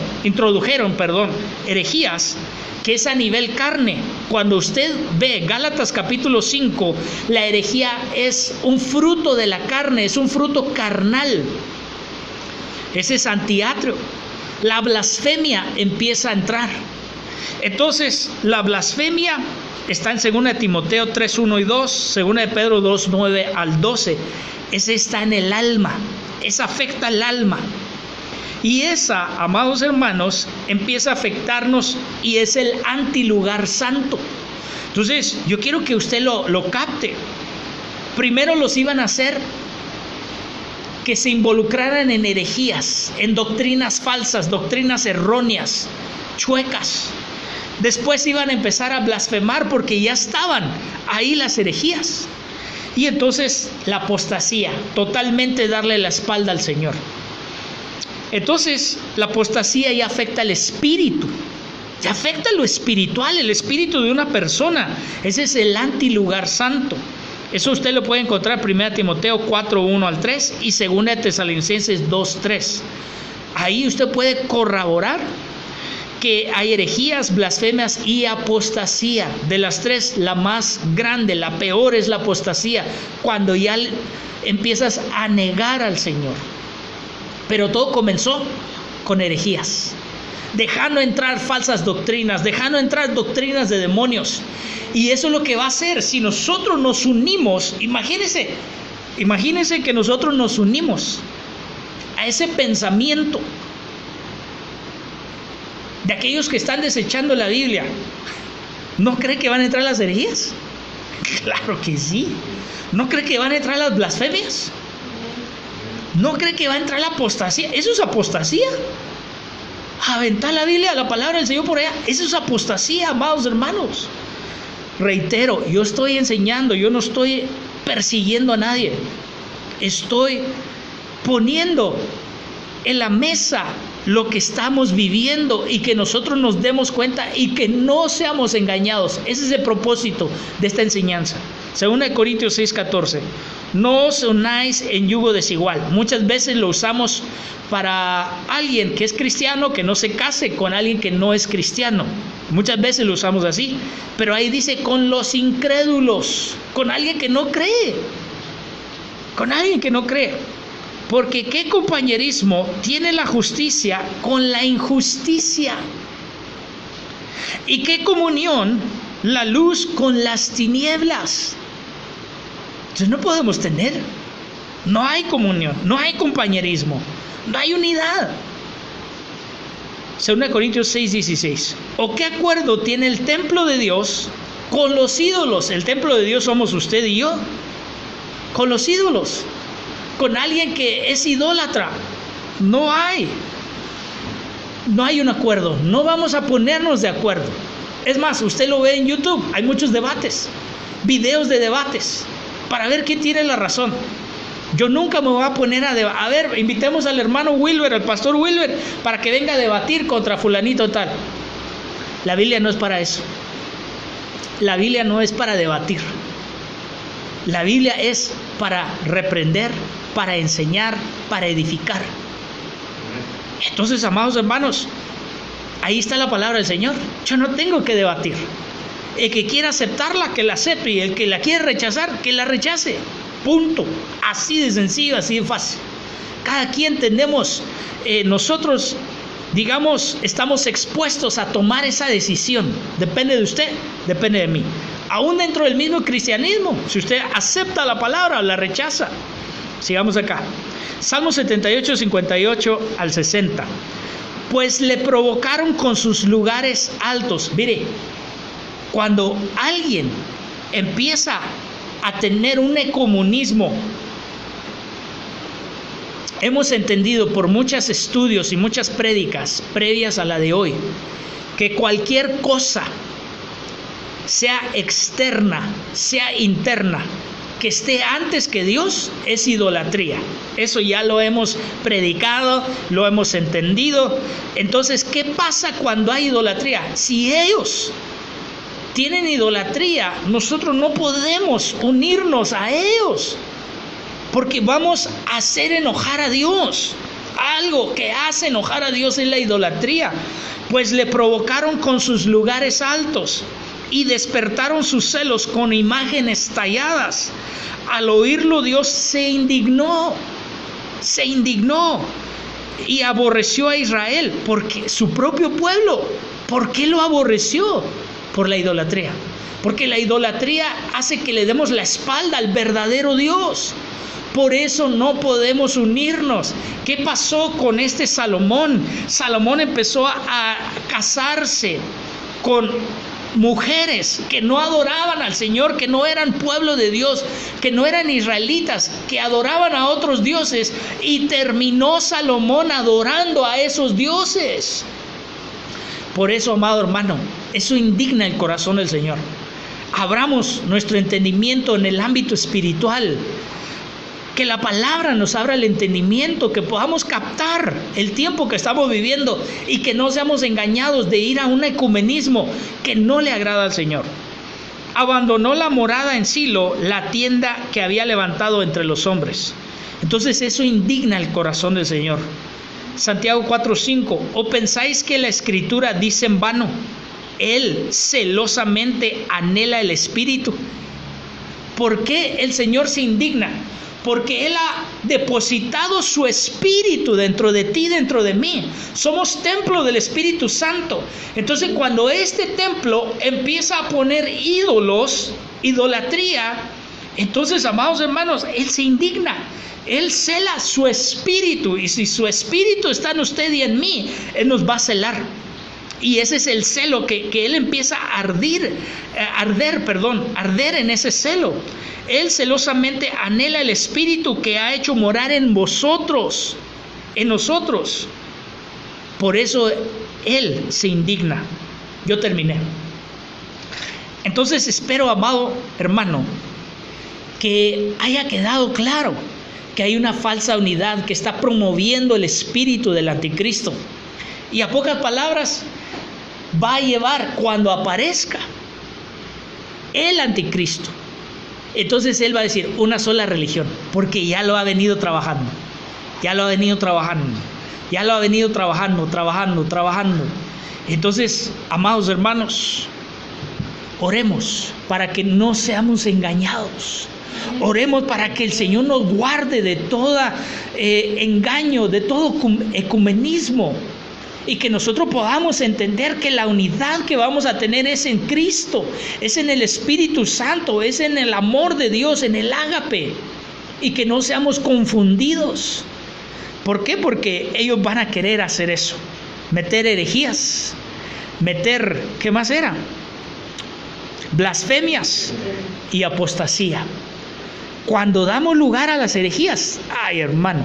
herejías, que es a nivel carne. Cuando usted ve Gálatas capítulo 5, la herejía es un fruto de la carne, es un fruto carnal. Ese es antiatrio. La blasfemia empieza a entrar. Entonces, la blasfemia está en 2 Timoteo 3, 1 y 2, 2 de Pedro 2, 9 al 12. Ese está en el alma. Esa afecta al alma. Y esa, amados hermanos, empieza a afectarnos y es el antilugar santo. Entonces, yo quiero que usted lo capte. Primero los iban a hacer que se involucraran en herejías, en doctrinas falsas, doctrinas erróneas, chuecas. Después iban a empezar a blasfemar porque ya estaban ahí las herejías. Y entonces la apostasía, totalmente darle la espalda al Señor. Entonces la apostasía ya afecta al espíritu, ya afecta lo espiritual, el espíritu de una persona. Ese es el antilugar santo. Eso usted lo puede encontrar en 1 Timoteo 4, 1 al 3 y 2 de Tesalonicenses 2, 3. Ahí usted puede corroborar que hay herejías, blasfemias y apostasía. De las tres, la más grande, la peor es la apostasía, cuando ya empiezas a negar al Señor. Pero todo comenzó con herejías, dejando entrar falsas doctrinas, dejando entrar doctrinas de demonios. Y eso es lo que va a hacer si nosotros nos unimos. Imagínense que nosotros nos unimos a ese pensamiento de aquellos que están desechando la Biblia. ¿No cree que van a entrar las herejías? Claro que sí. ¿No cree que van a entrar las blasfemias? ¿No cree que va a entrar la apostasía? Eso es apostasía. Aventar la Biblia, la palabra del Señor por allá, eso es apostasía, amados hermanos. Reitero, yo estoy enseñando, yo no estoy persiguiendo a nadie. Estoy poniendo en la mesa lo que estamos viviendo y que nosotros nos demos cuenta y que no seamos engañados. Ese es el propósito de esta enseñanza. 2 Corintios 6, 14. No os unáis en yugo desigual. Muchas veces lo usamos para alguien que es cristiano, que no se case con alguien que no es cristiano. Muchas veces lo usamos así. Pero ahí dice con los incrédulos, con alguien que no cree. Con alguien que no cree. Porque ¿qué compañerismo tiene la justicia con la injusticia? ¿Y qué comunión la luz con las tinieblas? Entonces no podemos tener. No hay comunión, no hay compañerismo, no hay unidad. 2 Corintios 6, 16. ¿O qué acuerdo tiene el templo de Dios con los ídolos? El templo de Dios somos usted y yo. Con los ídolos. Con alguien que es idólatra. No hay un acuerdo. No vamos a ponernos de acuerdo. Es más, usted lo ve en YouTube. Hay muchos debates, videos de debates, para ver quién tiene la razón. Yo nunca me voy a poner a debatir. A ver, invitemos al hermano Wilber, al pastor Wilber, para que venga a debatir contra fulanito tal. La Biblia no es para eso. La Biblia no es para debatir. La Biblia es para reprender, para enseñar, para edificar. Entonces, amados hermanos, ahí está la palabra del Señor. Yo no tengo que debatir. El que quiera aceptarla, que la acepte, y el que la quiera rechazar, que la rechace. Punto. Así de sencillo, así de fácil. Cada quien tenemos, nosotros, digamos, estamos expuestos a tomar esa decisión. Depende de usted, depende de mí. Aún dentro del mismo cristianismo, si usted acepta la palabra o la rechaza. Sigamos acá. Salmo 78, 58 al 60. Pues le provocaron con sus lugares altos. Mire, cuando alguien empieza a tener un ecumenismo. Hemos entendido por muchos estudios y muchas prédicas previas a la de hoy que cualquier cosa, sea externa, sea interna, que esté antes que Dios, es idolatría. Eso ya lo hemos predicado, lo hemos entendido. Entonces, ¿qué pasa cuando hay idolatría? Si ellos tienen idolatría, nosotros no podemos unirnos a ellos, porque vamos a hacer enojar a Dios. Algo que hace enojar a Dios es la idolatría, pues le provocaron con sus lugares altos y despertaron sus celos con imágenes talladas. Al oírlo, Dios se indignó y aborreció a Israel, porque su propio pueblo. ¿Por qué lo aborreció? Por la idolatría. Porque la idolatría hace que le demos la espalda al verdadero Dios. Por eso no podemos unirnos. ¿Qué pasó con este Salomón? Salomón empezó a casarse con mujeres que no adoraban al Señor, que no eran pueblo de Dios, que no eran israelitas, que adoraban a otros dioses, y terminó Salomón adorando a esos dioses. Por eso, amado hermano, eso indigna el corazón del Señor. Abramos nuestro entendimiento en el ámbito espiritual. Que la palabra nos abra el entendimiento, que podamos captar el tiempo que estamos viviendo y que no seamos engañados de ir a un ecumenismo que no le agrada al Señor. Abandonó la morada en Silo, la tienda que había levantado entre los hombres. Entonces eso indigna el corazón del Señor. Santiago 4:5, ¿o pensáis que la Escritura dice en vano? Él celosamente anhela el Espíritu. ¿Por qué el Señor se indigna? Porque Él ha depositado su Espíritu dentro de ti, dentro de mí. Somos templo del Espíritu Santo. Entonces, cuando este templo empieza a poner ídolos, idolatría, entonces, amados hermanos, Él se indigna. Él cela su Espíritu. Y si su Espíritu está en usted y en mí, Él nos va a celar. Y ese es el celo que Él empieza a arder en ese celo. Él celosamente anhela el Espíritu que ha hecho morar en vosotros, en nosotros. Por eso Él se indigna. Yo terminé. Entonces espero, amado hermano, que haya quedado claro que hay una falsa unidad que está promoviendo el espíritu del anticristo. Y a pocas palabras, va a llevar cuando aparezca el anticristo. Entonces él va a decir una sola religión, porque ya lo ha venido trabajando. Entonces, amados hermanos, oremos para que no seamos engañados. Oremos para que el Señor nos guarde de todo engaño, de todo ecumenismo, y que nosotros podamos entender que la unidad que vamos a tener es en Cristo, es en el Espíritu Santo, es en el amor de Dios, en el ágape, y que no seamos confundidos. ¿Por qué? Porque ellos van a querer hacer eso, meter herejías, ¿qué más era? Blasfemias y apostasía. Cuando damos lugar a las herejías, ay hermano,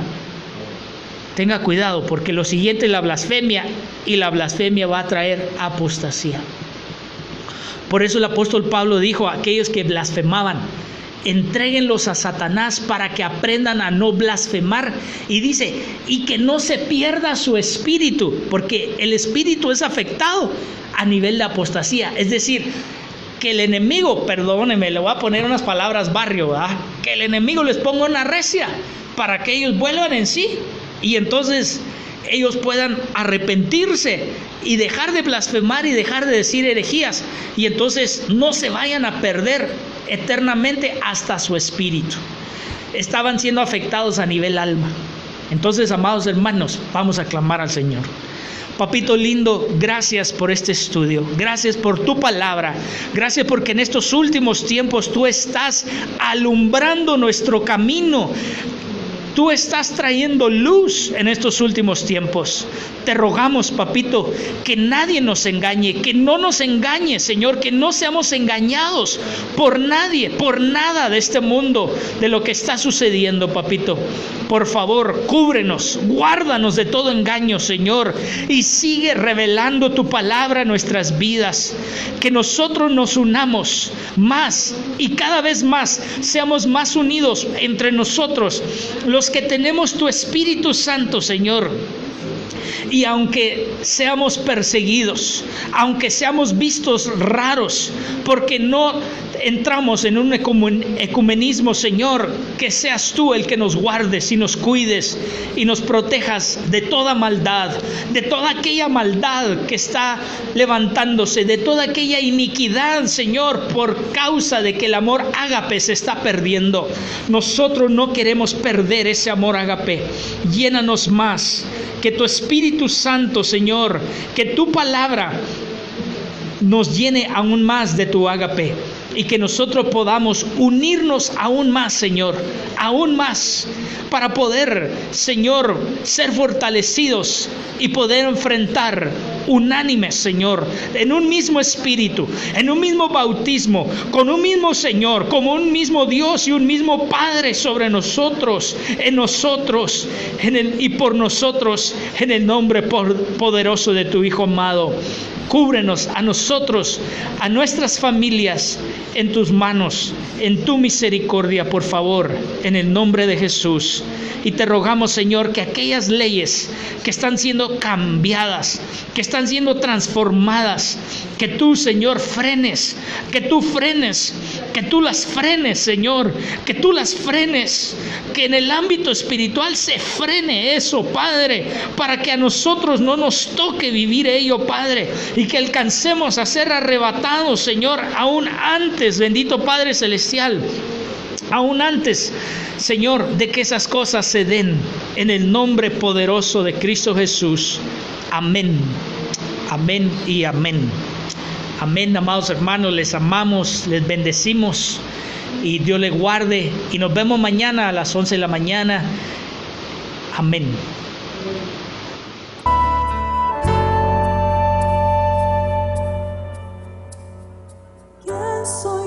tenga cuidado, porque lo siguiente es la blasfemia, y la blasfemia va a traer apostasía. Por eso el apóstol Pablo dijo a aquellos que blasfemaban: entréguenlos a Satanás para que aprendan a no blasfemar. Y dice, y que no se pierda su espíritu, porque el espíritu es afectado a nivel de apostasía. Es decir, que el enemigo, perdónenme, le voy a poner unas palabras barrio, ¿verdad? Que el enemigo les ponga una recia para que ellos vuelvan en sí, y entonces ellos puedan arrepentirse y dejar de blasfemar y dejar de decir herejías, y entonces no se vayan a perder eternamente hasta su espíritu. Estaban siendo afectados a nivel alma. Entonces, amados hermanos, vamos a clamar al Señor. Papito lindo, gracias por este estudio, gracias por tu palabra, gracias porque en estos últimos tiempos tú estás alumbrando nuestro camino, Tú estás trayendo luz en estos últimos tiempos. Te rogamos, papito, que nadie nos engañe, que no nos engañe, Señor, que no seamos engañados por nadie, por nada de este mundo, de lo que está sucediendo, papito. Por favor, cúbrenos, guárdanos de todo engaño, Señor, y sigue revelando tu palabra en nuestras vidas. Que nosotros nos unamos más y cada vez más seamos más unidos entre nosotros, los que tenemos tu Espíritu Santo, Señor. Y aunque seamos perseguidos, aunque seamos vistos raros, porque no entramos en un ecumenismo, Señor, que seas tú el que nos guardes y nos cuides y nos protejas de toda maldad, de toda aquella maldad que está levantándose, de toda aquella iniquidad, Señor, por causa de que el amor ágape se está perdiendo. Nosotros no queremos perder ese amor ágape. Llénanos más, que tu Espíritu Santo, Señor, que tu palabra nos llene aún más de tu ágape y que nosotros podamos unirnos aún más, Señor, aún más, para poder, Señor, ser fortalecidos y poder enfrentar unánimes, Señor, en un mismo espíritu, en un mismo bautismo, con un mismo Señor, como un mismo Dios y un mismo Padre sobre nosotros, en nosotros, y por nosotros, en el nombre poderoso de tu Hijo amado. Cúbrenos a nosotros, a nuestras familias, en tus manos, en tu misericordia, por favor, en el nombre de Jesús. Y te rogamos, Señor, que aquellas leyes que están siendo cambiadas, que están siendo transformadas, que tú, Señor, frenes, que tú las frenes, Señor, que tú las frenes, que en el ámbito espiritual se frene eso, Padre, para que a nosotros no nos toque vivir ello, Padre, y que alcancemos a ser arrebatados, Señor, aún antes, bendito Padre Celestial, aún antes, Señor, de que esas cosas se den, en el nombre poderoso de Cristo Jesús. Amén, amén y amén. Amén, amados hermanos, les amamos, les bendecimos y Dios les guarde. Y nos vemos mañana a las 11 de la mañana. Amén. Soy